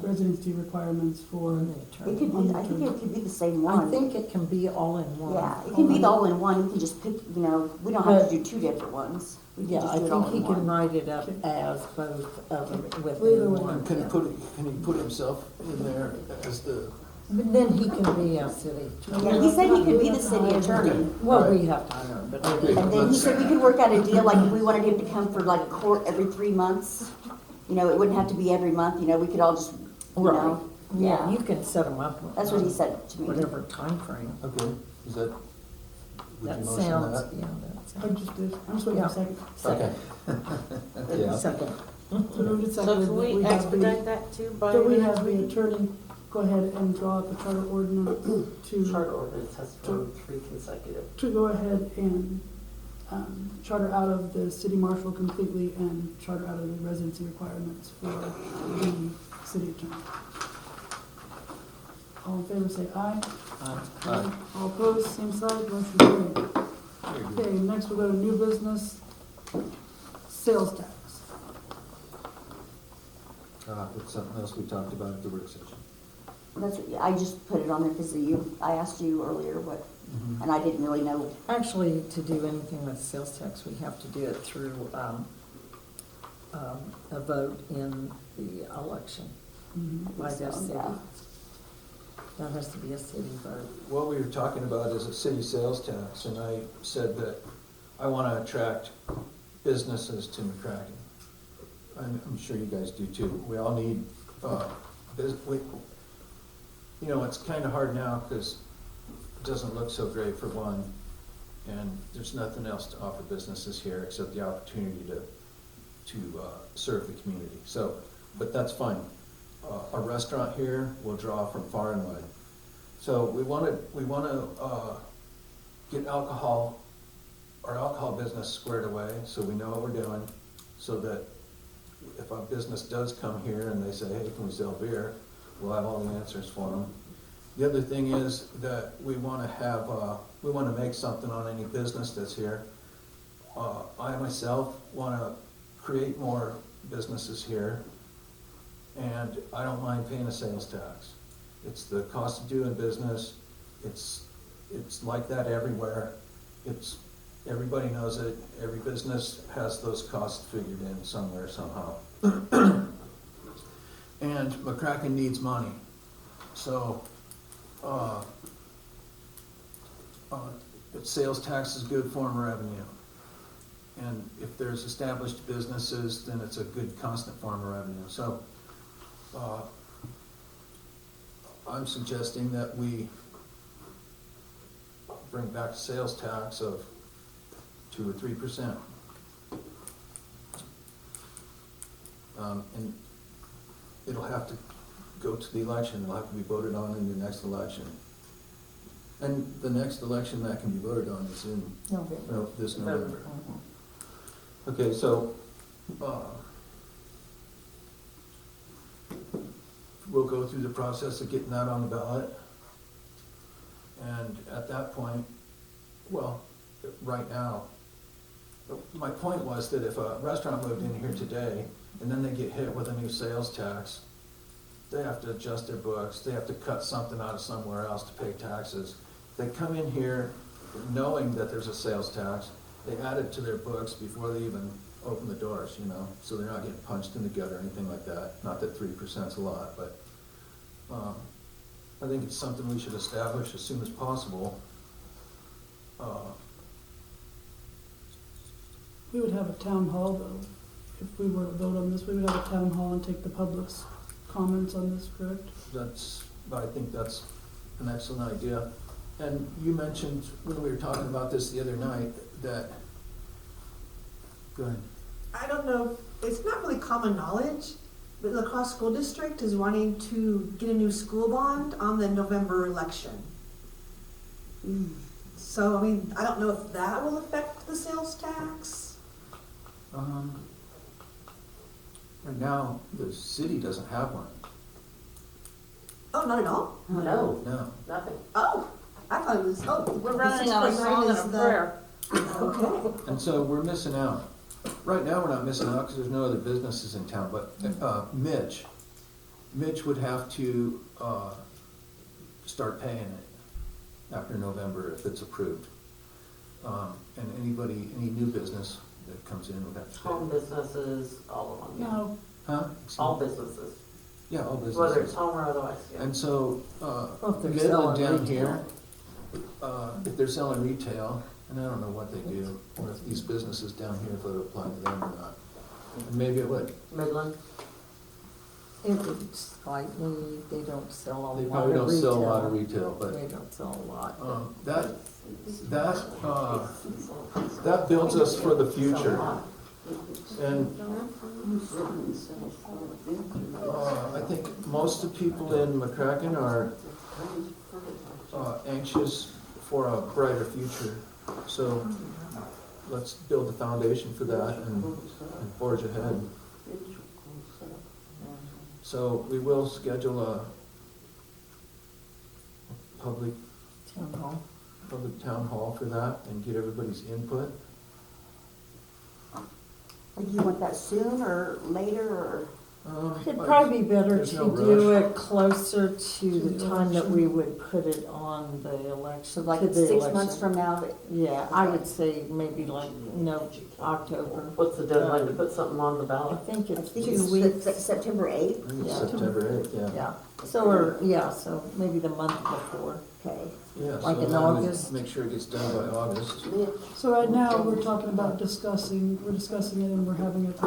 residency requirements for. on the It attorney. could be, I think it could be the same one. I think it can be all in one. Yeah, it can be the all in one, we can just pick, we don't have to do two different ones. We can Yeah, just I do it all think in he can one. write it up as both of them Either within way. one. Can he put himself in there as the, But then he can be a city. Yeah, he said he could be the city attorney. Well, we have to hire him, but. And then he said we could work out a deal, like if we wanted him to come for like a court every 3 months, it wouldn't have to be every month, we could all just, Right. Yeah, yeah. you can set them up. That's what he said to me. Whatever timeframe. okay, is that, would you That motion sounds, that? yeah, that I sounds. just did, I'm just waiting for a second. Okay. Yeah. Second. So moved and So seconded can that we we have expedite the, that too by that we the have next the week? attorney go ahead and draw up a charter ordinance Charter ordinance has to run 3 consecutive. to go ahead and charter out of the city marshal completely and charter out of the residency requirements for the city attorney. All in favor, say aye. Aye. All opposed, same side, motion carried. Very good. Okay, next we'll go to new business, sales tax. It's something else we talked about at the work session. That's, I just put it on there because I asked you earlier what, and I didn't really know. Actually, to do anything with sales tax, we have to do it through a vote in the election by the So, city. yeah. That has to be a city vote. What we were talking about is a city sales tax, and I said that I want to attract businesses to McCracken. I'm sure you guys do too. We all need, it's kind of hard now because it doesn't look so great for one, and there's nothing else to offer businesses here except the opportunity to serve the community. So, but that's fine. A restaurant here will draw from far and wide. So we want to get our alcohol business squared away, so we know what we're doing, so that if a business does come here and they say, hey, can we sell beer, we'll have all the answers for them. The other thing is that we want to make something on any business that's here. I myself want to create more businesses here, and I don't mind paying a sales tax. It's the cost of doing business. It's like that everywhere. Everybody knows it. Every business has those costs figured in somewhere, somehow. And McCracken needs money. So, sales tax is good form of revenue. And if there's established businesses, then it's a good constant form of revenue. So, I'm suggesting that we bring back a sales tax of 2 or 3%. And it'll have to go to the election, it'll have to be voted on in the next election. And the next election that can be voted on is in November. this November. Okay, so we'll go through the process of getting that on the ballot. And at that point, well, right now, my point was that if a restaurant moved in here today and then they get hit with a new sales tax, they have to adjust their books, they have to cut something out of somewhere else to pay taxes. They come in here knowing that there's a sales tax, they add it to their books before they even open the doors, you know, so they're not getting punched in the gut or anything like that. Not that 3%'s a lot, but I think it's something we should establish as soon as possible. We would have a town hall though. If we were to vote on this, we would have a town hall and take the public's comments on this, correct? I think that's an excellent idea. And you mentioned when we were talking about this the other night that, go ahead. I don't know, it's not really common knowledge, but La Crosse School District is wanting to get a new school bond on the November election. So, I mean, I don't know if that will affect the sales tax. Right now, the city doesn't have one. Oh, not at all? No, No. nothing. Oh, I thought it was, We're running on a song and a prayer. Okay. And so we're missing out. Right now, we're not missing out because there's no other businesses in town, but Mitch would have to start paying it after November if it's approved. And any new business that comes in would have to pay. Home businesses, all of them, yeah. No, Huh? All businesses, Yeah, all businesses. whether it's home or otherwise, yeah. And so, Well, if they're Midland selling down retail. here, if they're selling retail, and I don't know what they do, or if these businesses down here, if it would apply to them or not. And maybe it would. Midland, It would slightly, they don't sell a lot of They retail. probably don't sell a lot of retail, but They don't sell a lot. that builds us for the future. And I think most of the people in McCracken are anxious for a brighter future. So let's build the foundation for that and forge ahead. So we will schedule a public town hall for that and get everybody's input. Do you want that soon or later or? It'd probably be better There's to no do rush. it closer to the time that we would put it on the election. So like to the 6 months election. from now, that Yeah, I would say maybe like, October. what's the deadline to put something on the I ballot? think I it's think 2 it's weeks. September 8th. I think it's Yeah. September 8th, yeah. Yeah, so maybe the month before. Okay. Yeah, Like so in then we August? make sure it gets done by August. so right now, we're talking about discussing it and we're having it,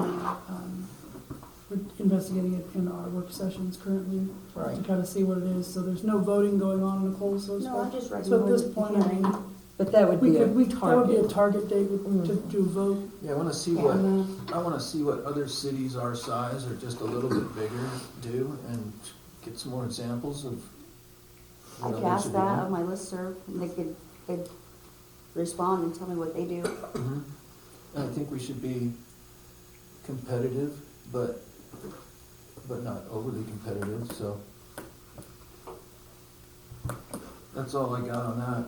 we're investigating it in our work sessions currently to Right. kind of see what it is. So there's no voting going on in the cold source. No, I'm just So at recommending this the point, I mean, hearing. But that would be a that would be a target. target date to do a vote. Yeah, I wanna see what other cities our size or just a little bit bigger do and get some more examples of I what could others ask are that doing. on my listserv, and they'd respond and tell me what they do. Mhm. And I think we should be competitive, but not overly competitive, so. That's all I got on that.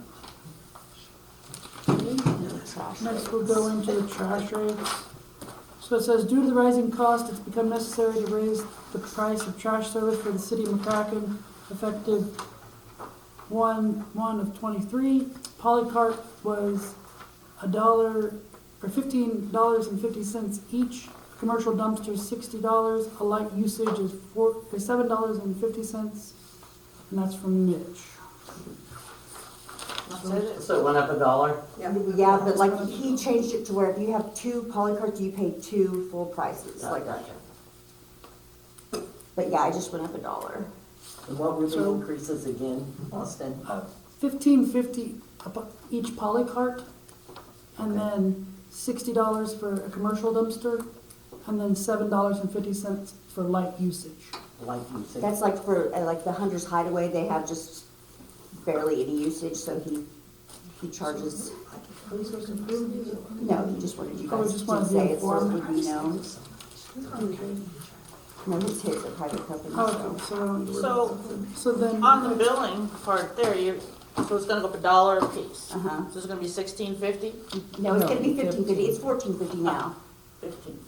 Next, we'll go into the trash rates. So it says, due to the rising cost, it's become necessary to raise the price of trash service for the city of McCracken effective 1/1 of '23. Polycart was $15.50 each. Commercial dumpster is $60. A light usage is $7.50, and that's from Mitch. So it went up $1? Yeah, but like, he changed it to where if you have 2 polycarts, you pay 2 full prices, like, Gotcha. but yeah, I just went up $1. And what were the So- increases again, Austin? $15.50 each polycart, and then $60 for a commercial dumpster, and then $7.50 for light usage. Like you said? That's like for, like the Hunter's Hideaway, they have just barely any usage, so he He charges, Are we supposed to approve these? no, he just wanted you Oh, we guys just to wanted to say it so it inform. would be known. Okay. No, it's his, a private company, Oh, so. so then. On the billing part there, so it's gonna go up $1 a piece. Uh-huh. So it's gonna be $16.50? No, it's gonna be No, $15.50, it's $14.50 now. 15.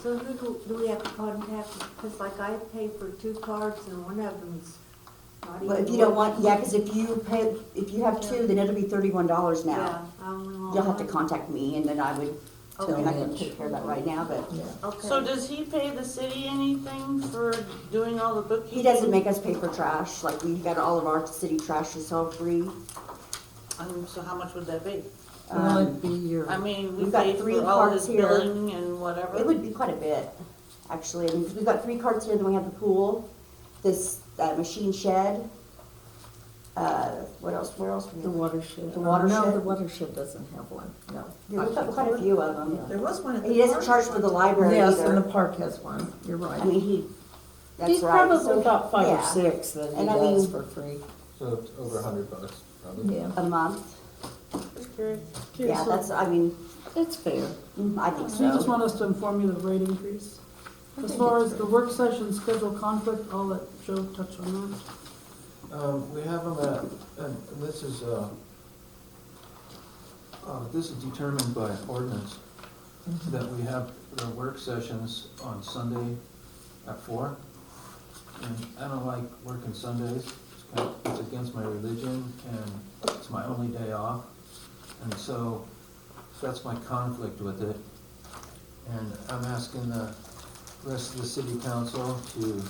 So who do we have to contact? Because like I pay for 2 cards and one of them's not even. But if you don't want, yeah, because if you have two, then it'll be $31 now. Yeah, I only want You'll have to one. contact me, and then I would, I Okay. mean, I can take care of that right now, but Yeah. Okay. So does he pay the city anything for doing all the bookkeeping? he doesn't make us pay for trash, like, we got all of our city trash is all free. So how much would that be? Will it be your, I mean, we We've got pay 3 for all carts his here. billing and whatever. It would be quite a bit, actually, I mean, 'cause we've got 3 carts here, then we have the pool, this, machine shed, what else, where else? the watershed? The No, watershed? the watershed doesn't have one, no. Yeah, we've got quite a few of them. There was one at the. He doesn't park. charge for the library Yes, and the either. park has one, you're I right. mean, that's He's right. probably So, got 5 or yeah, 6 that he And I does mean- for free, So it's over $100 probably. yeah. A month, Okay, yeah, so that's, I mean, It's fair. I think so you just so. want us to inform you of the rate increase? As far as the work session schedule conflict, I'll let Joe touch on that. We have them at, and this is determined by ordinance, that we have the work sessions on Sunday at 4. And I don't like working Sundays, it's against my religion, and it's my only day off. And so, that's my conflict with it. And I'm asking the rest of the city council to,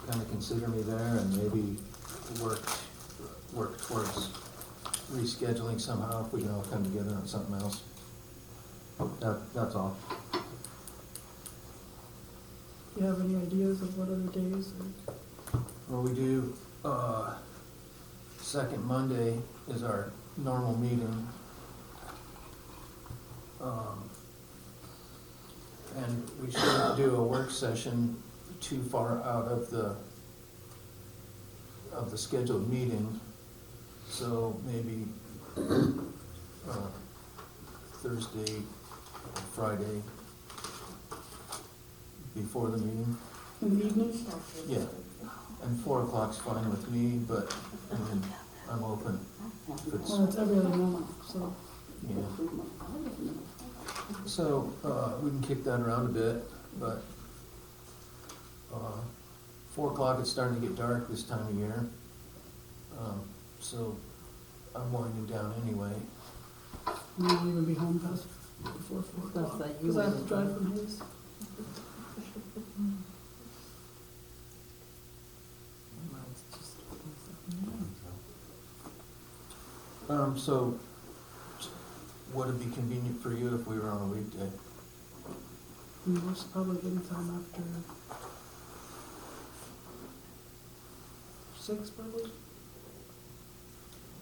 kind of consider me there and maybe work towards rescheduling somehow if we can all come together on something else. That's all. Do you have any ideas of what other days? Well, we do, second Monday is our normal meeting. And we shouldn't do a work session too far out of the scheduled meeting. So maybe, Thursday, Friday, before the meeting. In the evening? Yeah, and 4 o'clock's fine with me, but, I mean, I'm open. If it's, Well, it's every other month, so. yeah. So, we can kick that around a bit, but, 4 o'clock, it's starting to get dark this time of year. So, I'm winding down anyway. Will you even be home past before 4 o'clock? That's that you Because I have to would- drive from Hayes. So, would it be convenient for you if we were on a weekday? Most probably anytime after 6 probably.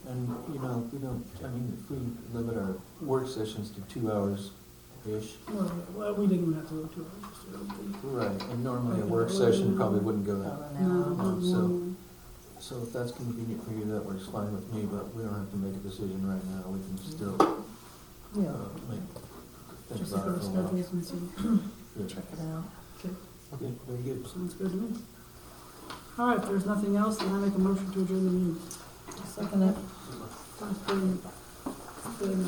And, we don't, I mean, if we limit our work sessions to 2 hours-ish, Well, we didn't even have to go 2 hours. Just do it. right, and normally a work session probably wouldn't go that. About an hour. No, So if that's convenient for you, that works fine with me, but we don't have to make a decision right now, we can still, Yeah, think just about look it at for our a while. schedules and see. Good. check it out. Okay, very good. Sounds good to me. All right, if there's nothing else, then I make a motion to adjourn the meeting. Second it. Sounds good. Good,